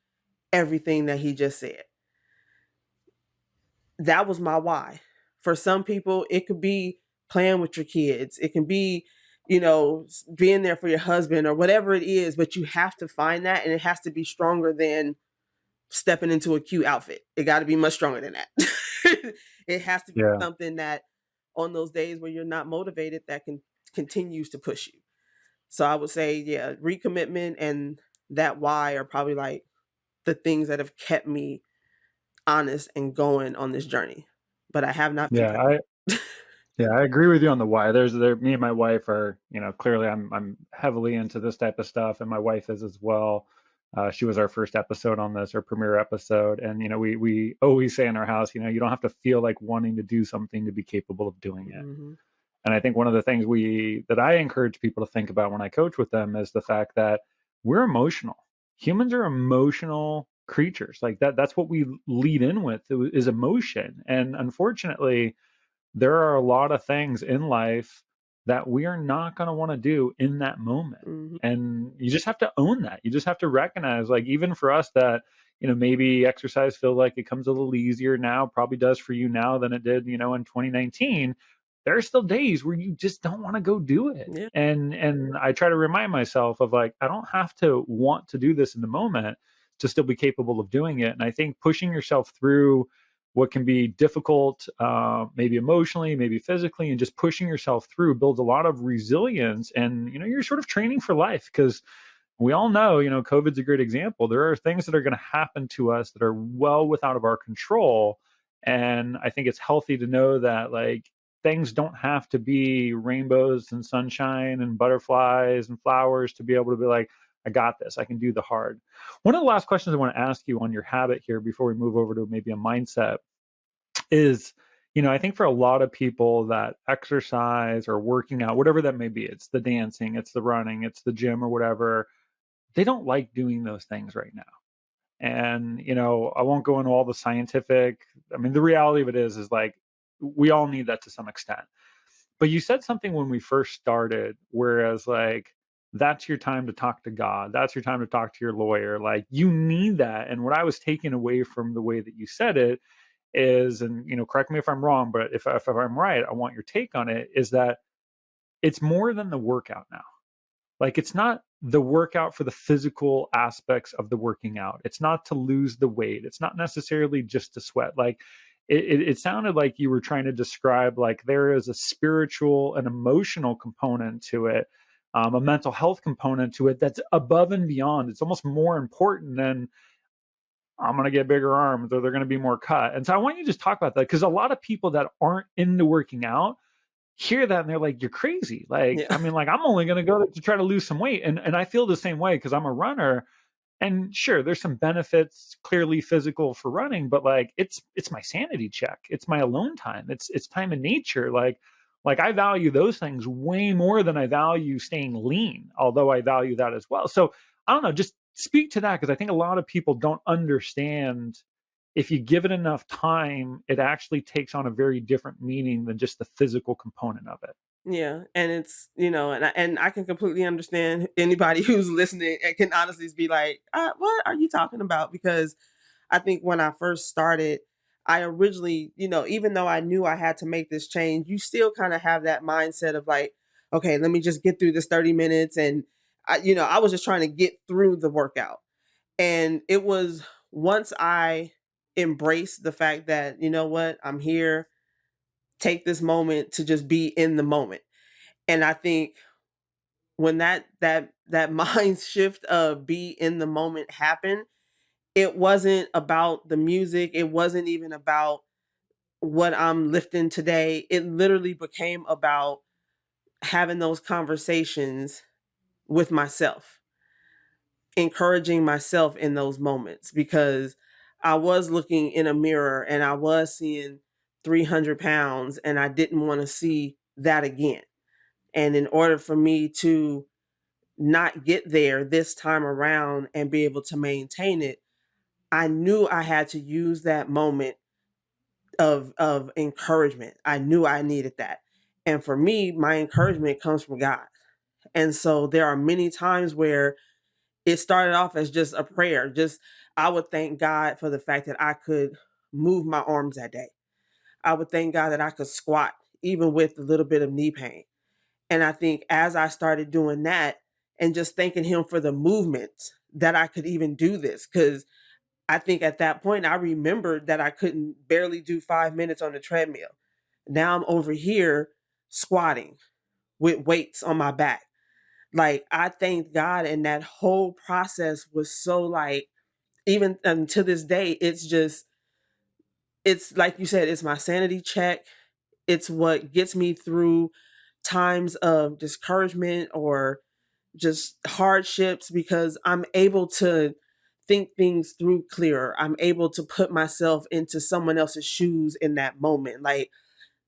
everything that he just said. That was my why For some people, it could be playing with your kids. It can be, being there for your husband or whatever it is, but you have to find that, and it has to be stronger than stepping into a cute outfit. It got to be much stronger than that. It has to be Yeah. something that on those days where you're not motivated, that continues to push you. So I would say, yeah, recommitment and that why are probably like the things that have kept me honest and going on this journey. But I have not been Yeah. perfect. Yeah, I agree with you on the why. Me and my wife are, clearly I'm heavily into this type of stuff, and my wife is as well. She was our first episode on this, our premiere episode, and we always say in our house, you don't have to feel like wanting to do something to be capable of doing it. Hmm. And I think one of the things that I encourage people to think about when I coach with them is the fact that we're emotional. Humans are emotional creatures. Like that's what we lead in with is emotion, and unfortunately there are a lot of things in life that we are not going to want to do in that moment. Hmm. And you just have to own that. You just have to recognize, like, even for us that, maybe exercise feels like it comes a little easier now, probably does for you now than it did, in 2019. There are still days where you just don't want to go do it. Yeah. And I try to remind myself of like, I don't have to want to do this in the moment to still be capable of doing it. And I think pushing yourself through what can be difficult, maybe emotionally, maybe physically, and just pushing yourself through builds a lot of resilience. And you're sort of training for life, because we all know, COVID's a great example. There are things that are going to happen to us that are well without of our control, and I think it's healthy to know that, like, things don't have to be rainbows and sunshine and butterflies and flowers to be able to be like, I got this. I can do the hard. One of the last questions I want to ask you on your habit here before we move over to maybe a mindset is, I think for a lot of people that exercise or working out, whatever that may be, it's the dancing, it's the running, it's the gym or whatever, they don't like doing those things right now. And, I won't go into all the scientific, I mean, the reality of it is like, we all need that to some extent. But you said something when we first started, whereas like, that's your time to talk to God. That's your time to talk to your lawyer. Like, you need that. And what I was taking away from the way that you said it is, and correct me if I'm wrong, but if I'm right, I want your take on it, is that it's more than the workout now. Like, it's not the workout for the physical aspects of the working out. It's not to lose the weight. It's not necessarily just to sweat. Like, it sounded like you were trying to describe, like, there is a spiritual and emotional component to it, a mental health component to it that's above and beyond. It's almost more important than I'm going to get bigger arms or they're going to be more cut. And so I want you to just talk about that, because a lot of people that aren't into working out hear that and they're like, you're crazy. Like, Yeah. I mean, like, I'm only going to go to try to lose some weight. And I feel the same way because I'm a runner. And sure, there's some benefits clearly physical for running, but like, it's my sanity check. It's my alone time. It's time in nature. Like I value those things way more than I value staying lean, although I value that as well. So I don't know, just speak to that, because I think a lot of people don't understand, if you give it enough time, it actually takes on a very different meaning than just the physical component of it. Yeah, and it's, and I can completely understand anybody who's listening and can honestly be like, "What are you talking about?" Because I think when I first started, I originally, even though I knew I had to make this change, you still kind of have that mindset of like, okay, let me just get through this 30 minutes, and I was just trying to get through the workout, and it was once I embraced the fact that what, I'm here, take this moment to just be in the moment. And I think when that mind shift of be in the moment happened, it wasn't about the music. It wasn't even about what I'm lifting today. It literally became about having those conversations with myself, encouraging myself in those moments, because I was looking in a mirror and I was seeing 300 pounds and I didn't want to see that again. And in order for me to not get there this time around and be able to maintain it, I knew I had to use that moment of encouragement. I knew I needed that. And for me, my encouragement comes from God. And so there are many times where it started off as just a prayer. Just I would thank God for the fact that I could move my arms that day. I would thank God that I could squat even with a little bit of knee pain. And I think as I started doing that and just thanking him for the movements that I could even do this, because I think at that point I remembered that I couldn't barely do 5 minutes on the treadmill. Now I'm over here squatting with weights on my back. Like I thanked God, and that whole process was so like, even to this day, it's like you said, it's my sanity check. It's what gets me through times of discouragement or just hardships, because I'm able to think things through clearer. I'm able to put myself into someone else's shoes in that moment. Like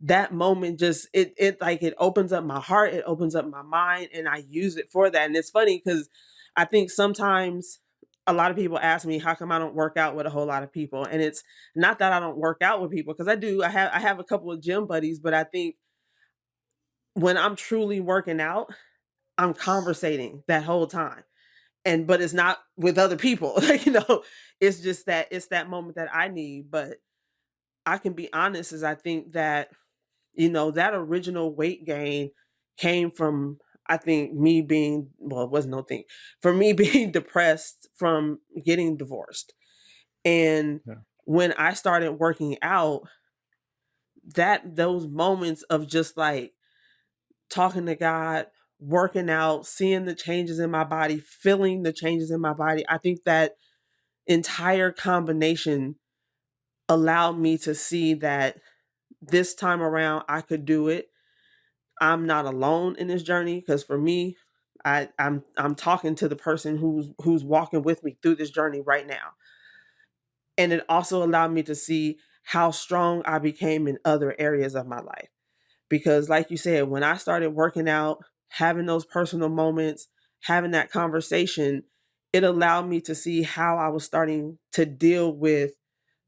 that moment just it like it opens up my heart, it opens up my mind, and I use it for that. And it's funny because I think sometimes a lot of people ask me how come I don't work out with a whole lot of people. And it's not that I don't work out with people, because I do. I have a couple of gym buddies, but I think when I'm truly working out, I'm conversating that whole time. And but it's not with other people. Like, it's just that it's that moment that I need. But I can be honest, is I think that that original weight gain came from, I think, me being, well, it wasn't no thing, for me being depressed from getting divorced. And Yeah. when I started working out, that those moments of just like talking to God, working out, seeing the changes in my body, feeling the changes in my body, I think that entire combination allowed me to see that this time around I could do it. I'm not alone in this journey, because for me, I'm talking to the person who's walking with me through this journey right now. And it also allowed me to see how strong I became in other areas of my life. Because like you said, when I started working out, having those personal moments, having that conversation, it allowed me to see how I was starting to deal with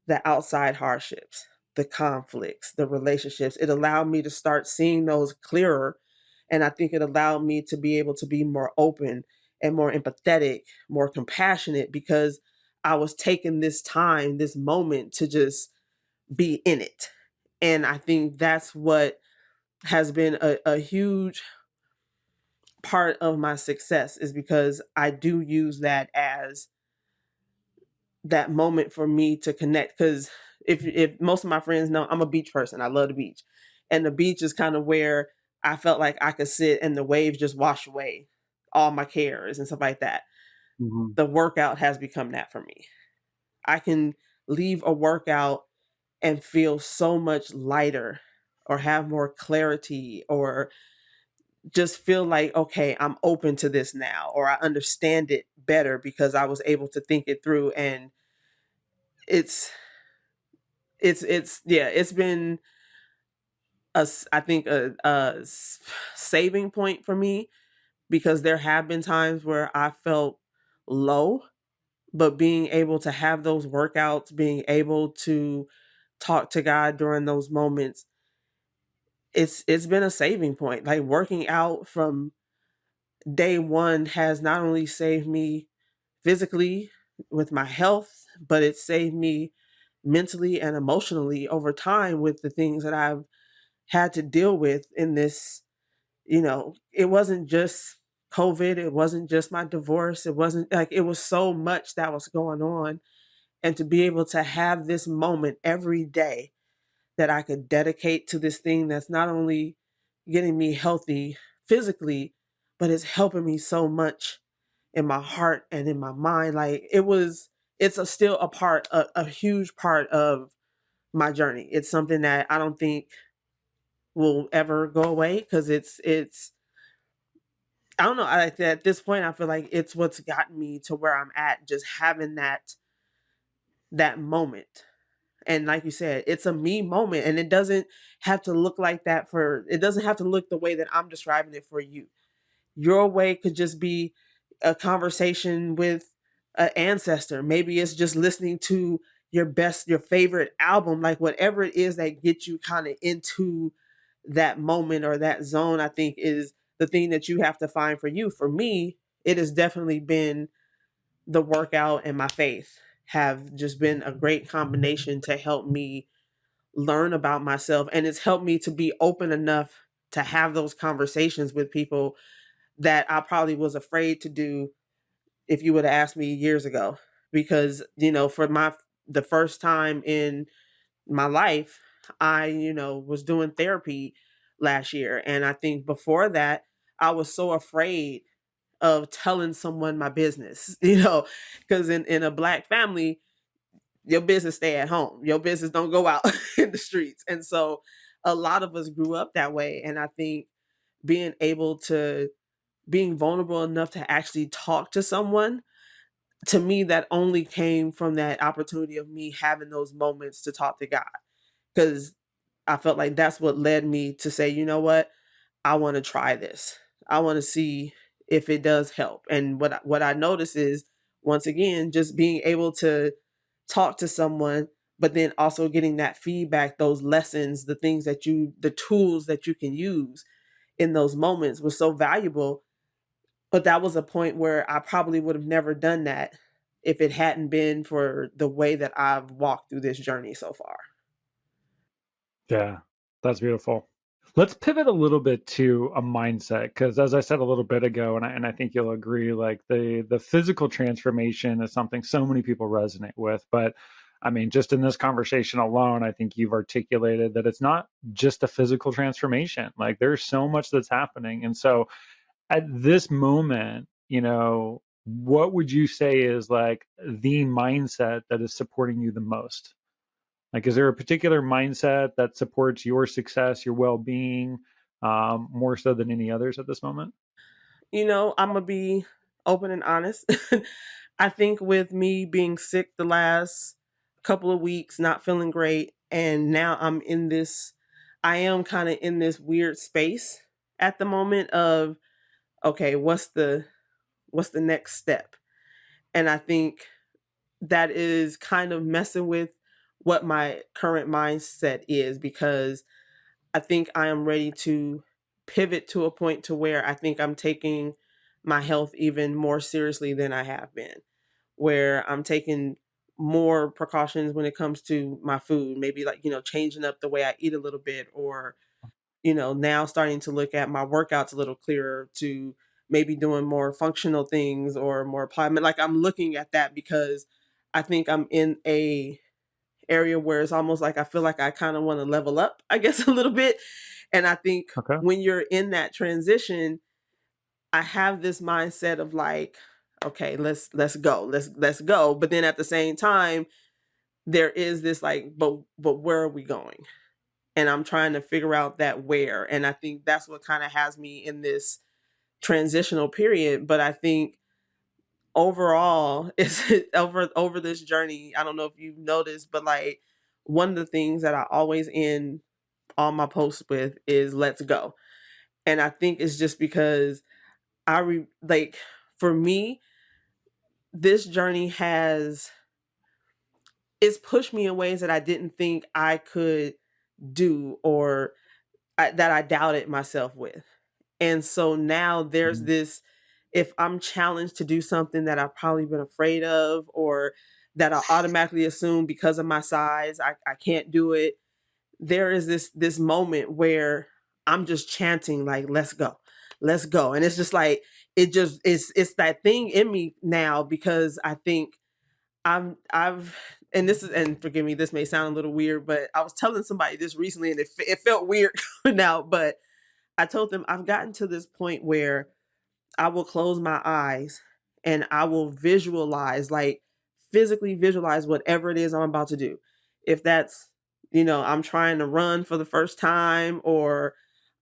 the outside hardships, the conflicts, the relationships. It allowed me to start seeing those clearer. And I think it allowed me to be able to be more open and more empathetic, more compassionate, because I was taking this time, this moment to just be in it. And I think that's what has been a huge part of my success, is because I do use that as that moment for me to connect. Because if most of my friends know, I'm a beach person. I love the beach, and the beach is kind of where I felt like I could sit and the waves just wash away all my cares and stuff like that. Mhm. The workout has become that for me. I can leave a workout and feel so much lighter, or have more clarity, or just feel like, okay, I'm open to this now, or I understand it better because I was able to think it through. And it's yeah, it's been I think saving point for me, because there have been times where I felt low, but being able to have those workouts, being able to talk to God during those moments, it's been a saving point. Like working out from day one has not only saved me physically with my health, but it saved me mentally and emotionally over time with the things that I've had to deal with in this. It wasn't just COVID, it wasn't just my divorce, it wasn't like, it was so much that was going on. And to be able to have this moment every day that I could dedicate to this thing that's not only getting me healthy physically, but it's helping me so much in my heart and in my mind. Like it's still a huge part of my journey. It's something that I don't think will ever go away, because it's I don't know. At this point, I feel like it's what's gotten me to where I'm at. Just having that moment. And like you said, it's a me moment, and it doesn't have to look like that for. It doesn't have to look the way that I'm describing it for you. Your way could just be a conversation with an ancestor. Maybe it's just listening to your favorite album, like whatever it is that gets you kind of into that moment or that zone, I think is the thing that you have to find for you. For me, it has definitely been the workout and my faith have just been a great combination to help me learn about myself. And it's helped me to be open enough to have those conversations with people that I probably was afraid to do if you would have asked me years ago. Because, for the first time in my life, I, was doing therapy last year. And I think before that, I was so afraid of telling someone my business, because in a Black family, your business stay at home. Your business don't go out in the streets. And so a lot of us grew up that way. And I think being able to being vulnerable enough to actually talk to someone, to me, that only came from that opportunity of me having those moments to talk to God. Because I felt like that's what led me to say, you know what, I want to try this. I want to see if it does help. And what I notice is, once again, just being able to talk to someone, but then also getting that feedback, those lessons, the tools that you can use in those moments was so valuable. But that was a point where I probably would have never done that if it hadn't been for the way that I've walked through this journey so far. Yeah, that's beautiful. Let's pivot a little bit to a mindset because, as I said a little bit ago, and I think you'll agree, like the physical transformation is something so many people resonate with. But I mean, just in this conversation alone, I think you've articulated that it's not just a physical transformation. Like there's so much that's happening, and so at this moment, what would you say is like the mindset that is supporting you the most? Like, is there a particular mindset that supports your success, your well-being, more so than any others at this moment? I'm gonna be open and honest. I think with me being sick the last couple of weeks, not feeling great, and now I am kind of in this weird space at the moment of, okay, what's the next step? And I think that is kind of messing with what my current mindset is, because I think I am ready to pivot to a point to where I think I'm taking my health even more seriously than I have been, where I'm taking more precautions when it comes to my food, maybe like, changing up the way I eat a little bit, or, now starting to look at my workouts a little clearer, to maybe doing more functional things or more applied. Like I'm looking at that because I think I'm in a area where it's almost like I feel like I kind of want to level up, I guess, a little bit. And I think Okay. when you're in that transition, I have this mindset of like, okay, let's go. Let's go. But then at the same time, there is this like, but where are we going? And I'm trying to figure out that where. And I think that's what kind of has me in this transitional period. But I think overall, is over this journey, I don't know if you've noticed, but like one of the things that I always end all my posts with is let's go. And I think it's just because like, for me, this journey has it's pushed me in ways that I didn't think I could do, or that I doubted myself with. And so now there's Mhm. this, if I'm challenged to do something that I've probably been afraid of, or that I automatically assume because of my size, I can't do it. There is this moment where I'm just chanting like, let's go. Let's go. And it's just like it's that thing in me now, because I think I've and this is, and forgive me, this may sound a little weird, but I was telling somebody this recently and it felt weird now, but I told them I've gotten to this point where I will close my eyes and I will visualize, like physically visualize whatever it is I'm about to do. If that's, I'm trying to run for the first time, or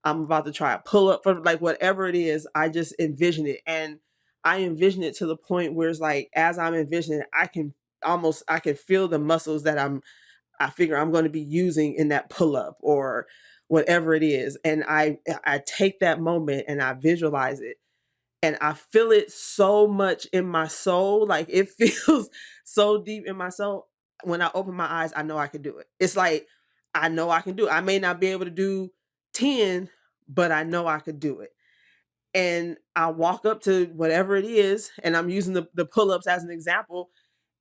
I'm about to try a pull up, for like whatever it is, I just envision it. And I envision it to the point where it's like, as I'm envisioning it, I can feel the muscles that I figure I'm going to be using in that pull up or whatever it is. And I take that moment and I visualize it, and I feel it so much in my soul. Like it feels so deep in my soul. When I open my eyes, I know I can do it. It's like, I know I can do it. I may not be able to do 10, but I know I could do it. And I walk up to whatever it is, and I'm using the pull ups as an example.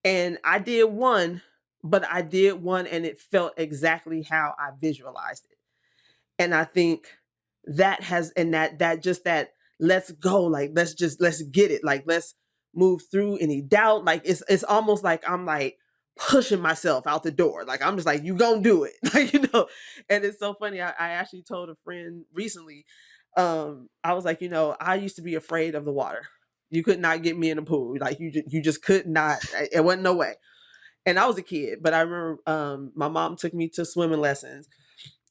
And I did one, but I did one and it felt exactly how I visualized it. And I think that has, and that just that, let's go, like, let's get it, like, let's move through any doubt. Like, it's almost like I'm like pushing myself out the door. Like, I'm just like, you gonna do it. Like, and it's so funny. I actually told a friend recently, I was like, I used to be afraid of the water. You could not get me in the pool. Like, you just could not. It wasn't no way. And I was a kid, but I remember my mom took me to swimming lessons.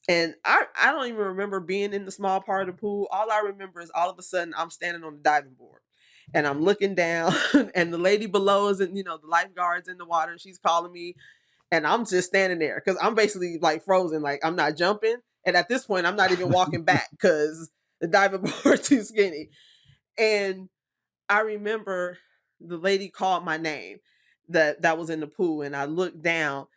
And I don't even remember being in the small part of the pool. All I remember is all of a sudden I'm standing on the diving board and I'm looking down and the lady below is, and the lifeguard's in the water and she's calling me and I'm just standing there because I'm basically like frozen, like I'm not jumping. And at this point, I'm not even walking back because the diving board too skinny. And I remember the lady called my name that was in the pool, and I looked down,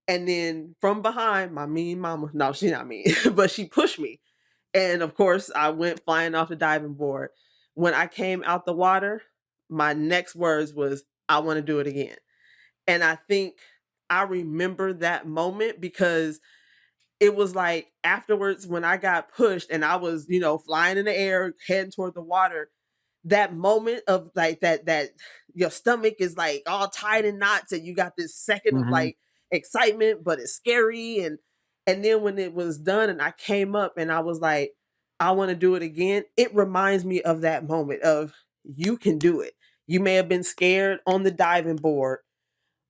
and then from behind, my mean mama, no, she's not mean, but she pushed me. And of course, I went flying off the diving board. When I came out the water, my next words was, I want to do it again. And I think I remember that moment because it was like afterwards when I got pushed and I was, flying in the air, heading toward the water, that moment of like that your stomach is like all tied in knots and you got this second of Hmm. like excitement, but it's scary. And then when it was done and I came up and I was like, I want to do it again, it reminds me of that moment of, you can do it. You may have been scared on the diving board,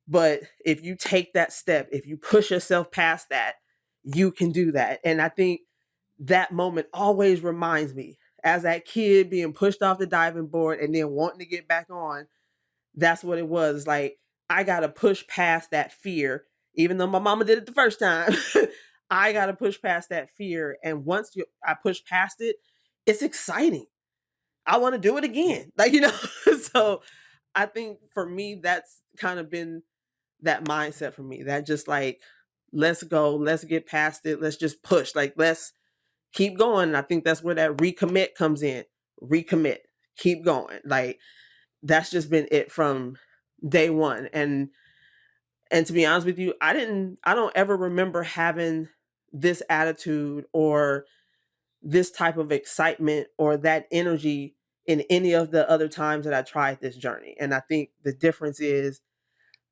but if you take that step, if you push yourself past that, you can do that. And I think that moment always reminds me, as that kid being pushed off the diving board and then wanting to get back on, that's what it was. Like, I got to push past that fear. Even though my mama did it the first time, I got to push past that fear. And I push past it, it's exciting. I want to do it again. Like, so I think for me, that's kind of been that mindset for me. That just like, let's go, let's get past it, let's just push. Like, let's keep going. And I think that's where that recommit comes in. Recommit, keep going. Like, that's just been it from day one. And to be honest with you, I don't ever remember having this attitude or this type of excitement or that energy in any of the other times that I tried this journey. And I think the difference is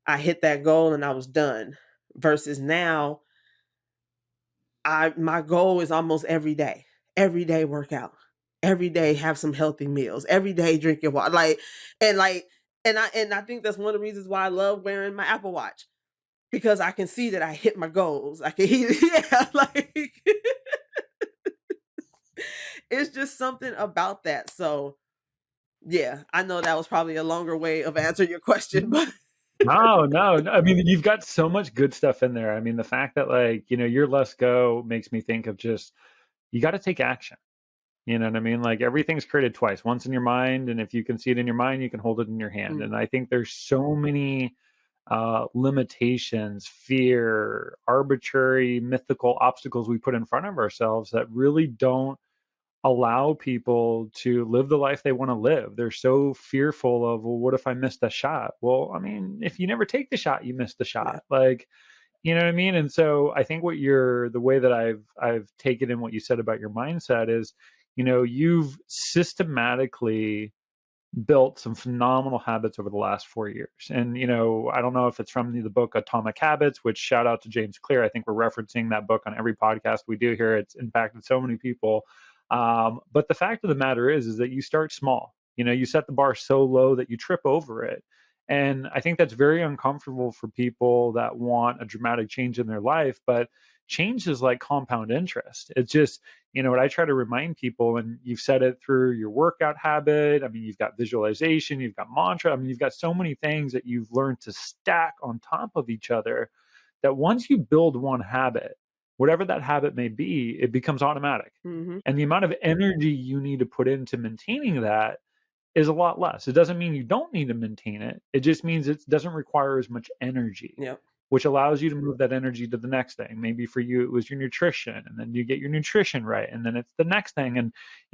I hit that goal and I was done, versus now my goal is almost every day. Every day workout. Every day have some healthy meals. Every day drink your water. And I think that's one of the reasons why I love wearing my Apple Watch, because I can see that I hit my goals. I can yeah, like it's just something about that. So yeah, I know that was probably a longer way of answering your question, but No, no, no. I mean, you've got so much good stuff in there. I mean, the fact that like, your let's go makes me think of just, you got to take action. You know what I mean? Like everything's created twice, once in your mind. And if you can see it in your mind, you can hold it in your hand. mm, And I think there's so many limitations, fear, arbitrary, mythical obstacles we put in front of ourselves that really don't allow people to live the life they want to live. They're so fearful of, well, what if I missed a shot? Well, I mean, if you never take the shot, you miss the yeah. shot. Like, you know what I mean? And so I think the way that I've taken in what you said about your mindset is, you've systematically built some phenomenal habits over the last 4 years. And, I don't know if it's from the book Atomic Habits, which shout out to James Clear. I think we're referencing that book on every podcast we do here. It's impacted so many people. But the fact of the matter is that you start small. You set the bar so low that you trip over it. And I think that's very uncomfortable for people that want a dramatic change in their life. But change is like compound interest. It's just, what I try to remind people, and you've said it through your workout habit. I mean, you've got visualization, you've got mantra. I mean, you've got so many things that you've learned to stack on top of each other that once you build one habit, whatever that habit may be, it becomes automatic. Hmm. And the amount of energy you need to put into maintaining that is a lot less. It doesn't mean you don't need to maintain it. It just means it doesn't require as much energy, Yep. which allows you to move that energy to the next thing. Maybe for you, it was your nutrition, and then you get your nutrition right, and then it's the next thing. And,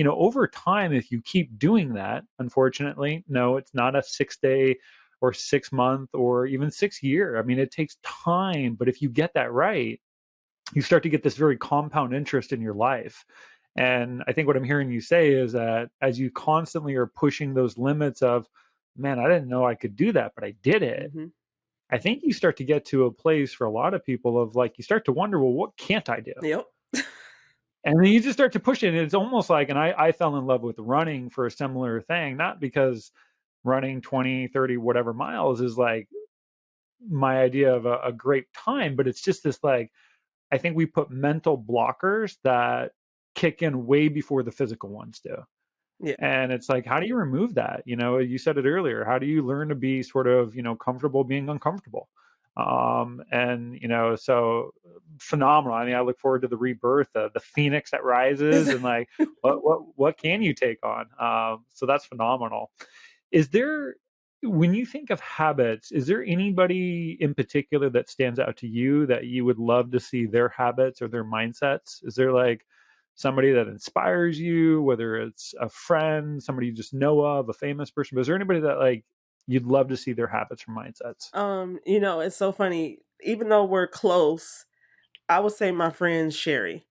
over time, if you keep doing that, unfortunately, no, it's not a 6-day or 6 month or even 6 year. I mean, it takes time, but if you get that right, you start to get this very compound interest in your life. And I think what I'm hearing you say is that as you constantly are pushing those limits of, man, I didn't know I could do that, but I did it. Hmm. I think you start to get to a place for a lot of people of like, you start to wonder, well, what can't I do? Yep. And then you just start to push it. And it's almost like, and I fell in love with running for a similar thing, not because running 20, 30, whatever miles is like my idea of a great time, but it's just this like, I think we put mental blockers that kick in way before the physical ones do. Yeah. And it's like, how do you remove that? You know, you said it earlier. How do you learn to be sort of, comfortable being uncomfortable? And so phenomenal. I mean, I look forward to the rebirth, the phoenix that rises, and like, what can you take on? So that's phenomenal. Is there, when you think of habits, is there anybody in particular that stands out to you that you would love to see their habits or their mindsets? Is there like somebody that inspires you, whether it's a friend, somebody you just know of, a famous person, but is there anybody that like you'd love to see their habits or mindsets? It's so funny. Even though we're close, I would say my friend Sherry.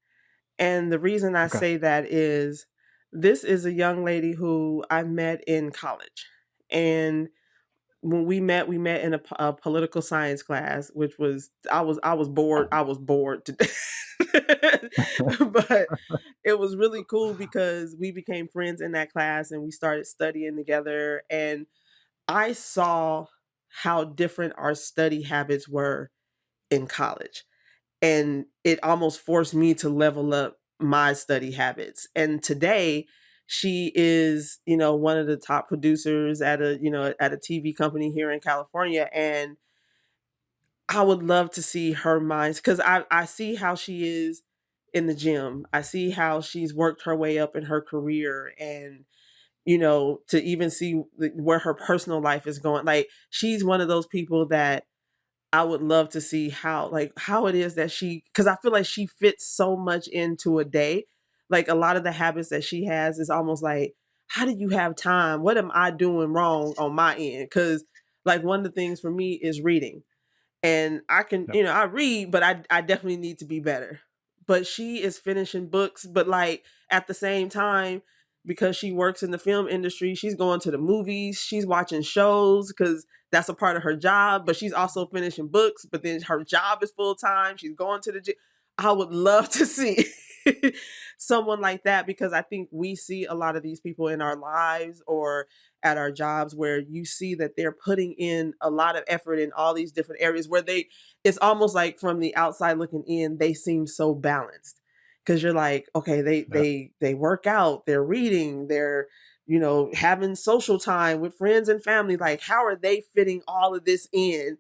And the reason I Okay. say that is this is a young lady who I met in college. And when we met in a political science class, which was I was bored. I was bored to death. But it was really cool because we became friends in that class and we started studying together. And I saw how different our study habits were in college. And it almost forced me to level up my study habits. And today, she is, one of the top producers at a TV company here in California. And I would love to see her minds because I see how she is in the gym. I see how she's worked her way up in her career and to even see where her personal life is going. Like she's one of those people that I would love to see how it is that because I feel like she fits so much into a day. Like a lot of the habits that she has is almost like, how do you have time? What am I doing wrong on my end? Because like one of the things for me is reading. And I can, Yep. I read, but I definitely need to be better. But she is finishing books, but like at the same time, because she works in the film industry, she's going to the movies, she's watching shows because that's a part of her job, but she's also finishing books, but then her job is full time. She's going to the gym. I would love to see someone like that because I think we see a lot of these people in our lives or at our jobs where you see that they're putting in a lot of effort in all these different areas where it's almost like from the outside looking in, they seem so balanced. Cause you're like, okay, Yeah. they work out, they're reading, they're, having social time with friends and family. Like, how are they fitting all of this in?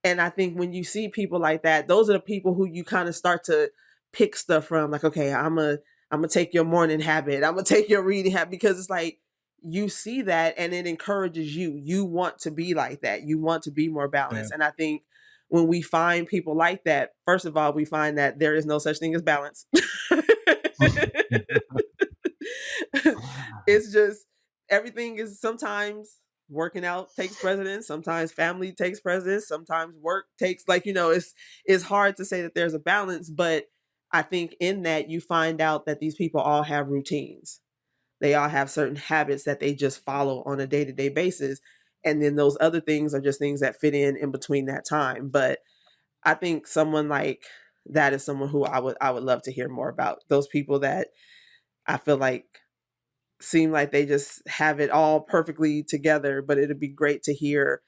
And I think when you see people like that, those are the people who you kind of start to pick stuff from. Like, okay, I'm gonna take your morning habit. I'm gonna take your reading habit because it's like you see that and it encourages you. You want to be like that. You want to be more Yeah. balanced. And I think when we find people like that, first of all, we find that there is no such thing as balance. It's just everything is sometimes working out takes precedence, sometimes family takes precedence, sometimes work takes it's hard to say that there's a balance, but I think in that you find out that these people all have routines. They all have certain habits that they just follow on a day-to-day basis. And then those other things are just things that fit in between that time. But I think someone like that is someone who I would love to hear more about. Those people that I feel like seem like they just have it all perfectly together, but it'd be great to hear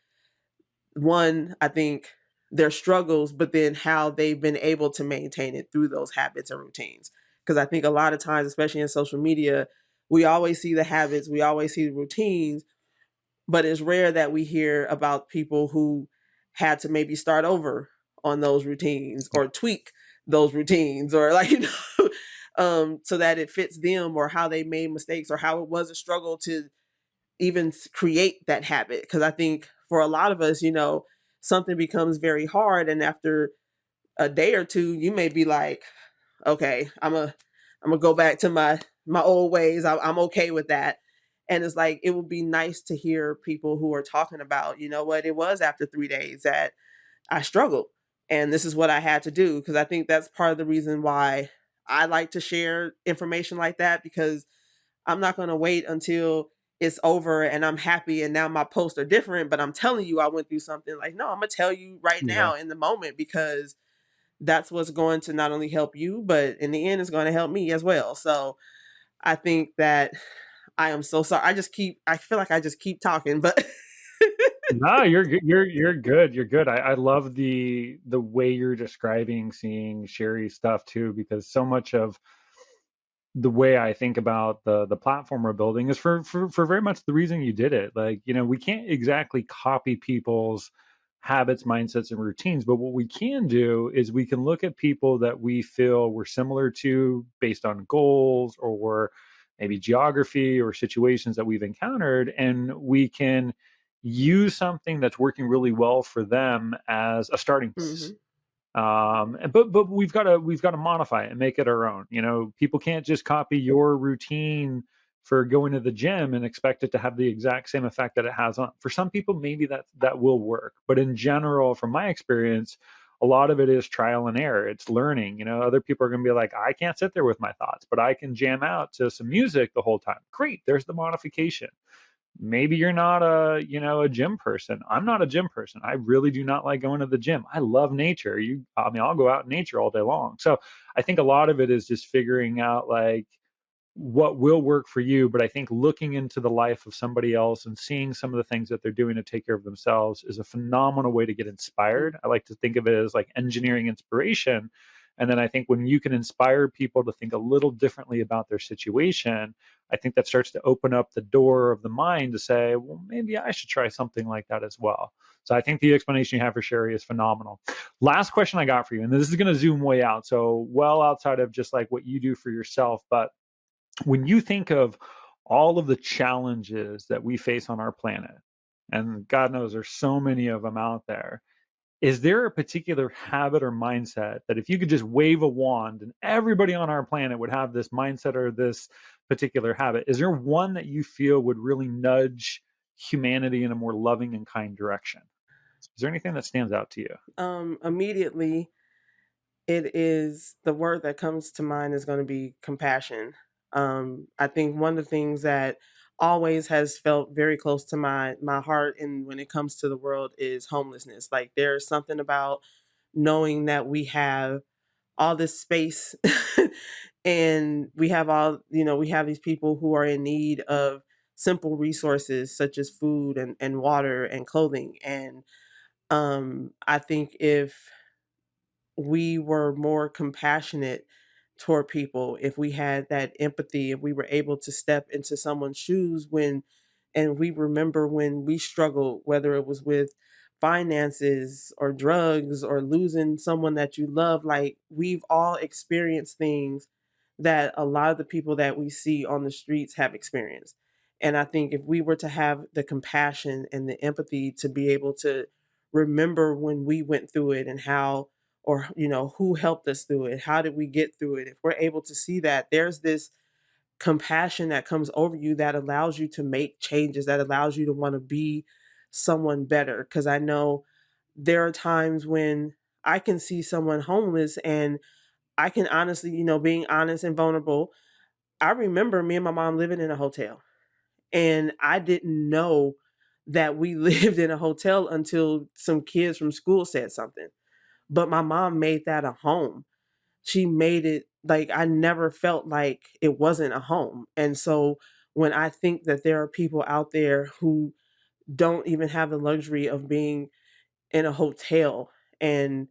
one, I think their struggles, but then how they've been able to maintain it through those habits and routines. Because I think a lot of times, especially in social media, we always see the habits, we always see the routines, but it's rare that we hear about people who had to maybe start over on those routines or tweak those routines or so that it fits them or how they made mistakes or how it was a struggle to even create that habit. Because I think for a lot of us, something becomes very hard, and after a day or two, you may be like, okay, I'm gonna go back to my old ways. I'm okay with that. And it's like, it would be nice to hear people who are talking about, you know what, it was after 3 days that I struggled. And this is what I had to do. Because I think that's part of the reason why I like to share information like that, because I'm not going to wait until it's over and I'm happy and now my posts are different, but I'm telling you I went through something. Like, no, I'm going to tell you right Yeah. now in the moment, because that's what's going to not only help you, but in the end, it's going to help me as well. So I think that I am so sorry. I feel like I just keep talking, but No, you're good. You're good. You're good. I love the way you're describing seeing Sherry's stuff too, because so much of the way I think about the platform we're building is for very much the reason you did it. Like, we can't exactly copy people's habits, mindsets, and routines, but what we can do is we can look at people that we feel we're similar to based on goals or maybe geography or situations that we've encountered, and we can use something that's working really well for them as a starting place. Mhm. But we've got to modify it and make it our own. People can't just copy your routine for going to the gym and expect it to have the exact same effect that it has on. For some people, maybe that will work, but in general, from my experience, a lot of it is trial and error. It's learning. Other people are going to be like, I can't sit there with my thoughts, but I can jam out to some music the whole time. Great, there's the modification. Maybe you're not a gym person. I'm not a gym person. I really do not like going to the gym. I love nature. I'll go out in nature all day long. So I think a lot of it is just figuring out like what will work for you. But I think looking into the life of somebody else and seeing some of the things that they're doing to take care of themselves is a phenomenal way to get Mm. inspired. I like to think of it as like engineering inspiration. And then I think when you can inspire people to think a little differently about their situation, I think that starts to open up the door of the mind to say, well, maybe I should try something like that as well. So I think the explanation you have for Sherry is phenomenal. Last question I got for you, and this is going to zoom way out, so well outside of just like what you do for yourself, but when you think of all of the challenges that we face on our planet, and God knows there's so many of them out there, is there a particular habit or mindset that if you could just wave a wand and everybody on our planet would have this mindset or this particular habit, is there one that you feel would really nudge humanity in a more loving and kind direction? Is there anything that stands out to you? Immediately, it is the word that comes to mind is going to be compassion. I think one of the things that always has felt very close to my heart, and when it comes to the world, is homelessness. Like, there's something about knowing that we have all this space and we have these people who are in need of simple resources such as food and water and clothing. And I think if we were more compassionate toward people, if we had that empathy, if we were able to step into someone's shoes and we remember when we struggled, whether it was with finances or drugs or losing someone that you love, like, we've all experienced things that a lot of the people that we see on the streets have experienced. And I think if we were to have the compassion and the empathy to be able to remember when we went through it and how, or who helped us through it, how did we get through it, if we're able to see that, there's this compassion that comes over you that allows you to make changes, that allows you to want to be someone better. Because I know there are times when I can see someone homeless and I can honestly, being honest and vulnerable, I remember me and my mom living in a hotel, and I didn't know that we lived in a hotel until some kids from school said something. But my mom made that a home. She made it like I never felt like it wasn't a home. And so when I think that there are people out there who don't even have the luxury of being in a hotel and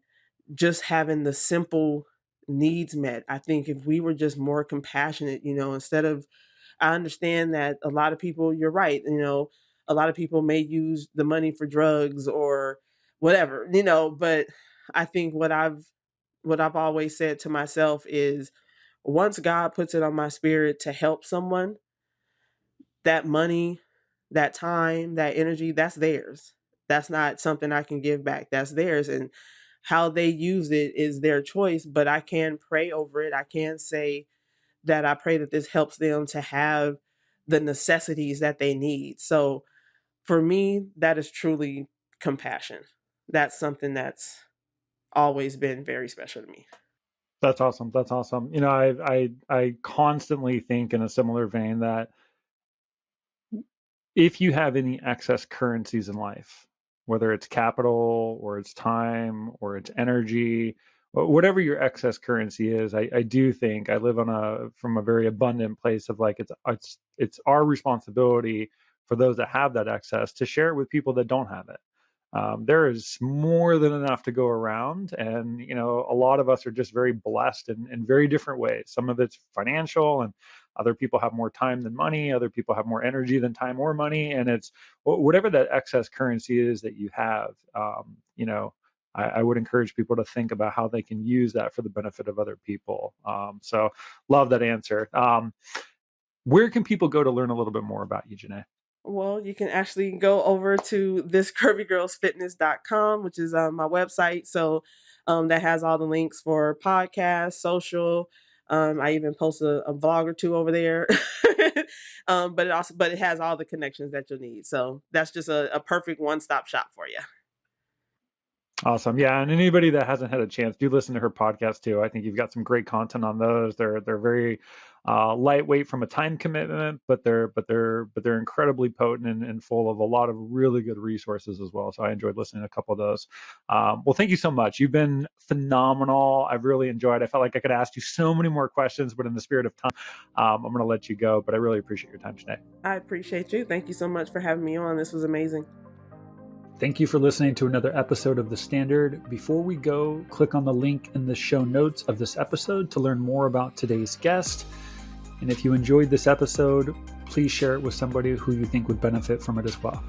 just having the simple needs met, I think if we were just more compassionate, instead of, I understand that a lot of people, you're right, a lot of people may use the money for drugs or whatever, but I think what I've always said to myself is, once God puts it on my spirit to help someone, that money, that time, that energy, that's theirs. That's not something I can give back. That's theirs. And how they use it is their choice, but I can pray over it. I can say that I pray that this helps them to have the necessities that they need. So for me, that is truly compassion. That's something that's always been very special to me. That's awesome. That's awesome. You know, I constantly think in a similar vein that if you have any excess currencies in life, whether it's capital or it's time or it's energy, whatever your excess currency is, I do think I live from a very abundant place of like it's our responsibility for those that have that excess to share it with people that don't have it. There is more than enough to go around, and a lot of us are just very blessed in very different ways. Some of it's financial, and other people have more time than money. Other people have more energy than time or money, and it's whatever that excess currency is that you have. I would encourage people to think about how they can use that for the benefit of other people. So, love that answer. Where can people go to learn a little bit more about you, Jana'e? Well, you can actually go over to this curvygirlsfitness.com, which is my website. So that has all the links for podcasts, social. I even post a vlog or two over there. But it has all the connections that you'll need. So that's just a perfect one-stop shop for you. Awesome. Yeah. And anybody that hasn't had a chance, do listen to her podcast too. I think you've got some great content on those. They're very lightweight from a time commitment, but they're incredibly potent and full of a lot of really good resources as well. So I enjoyed listening to a couple of those. Well, thank you so much. You've been phenomenal. I've really enjoyed. I felt like I could ask you so many more questions, but in the spirit of time, I'm going to let you go. But I really appreciate your time today. I appreciate you. Thank you so much for having me on. This was amazing. Thank you for listening to another episode of The Standard. Before we go, click on the link in the show notes of this episode to learn more about today's guest. And if you enjoyed this episode, please share it with somebody who you think would benefit from it as well.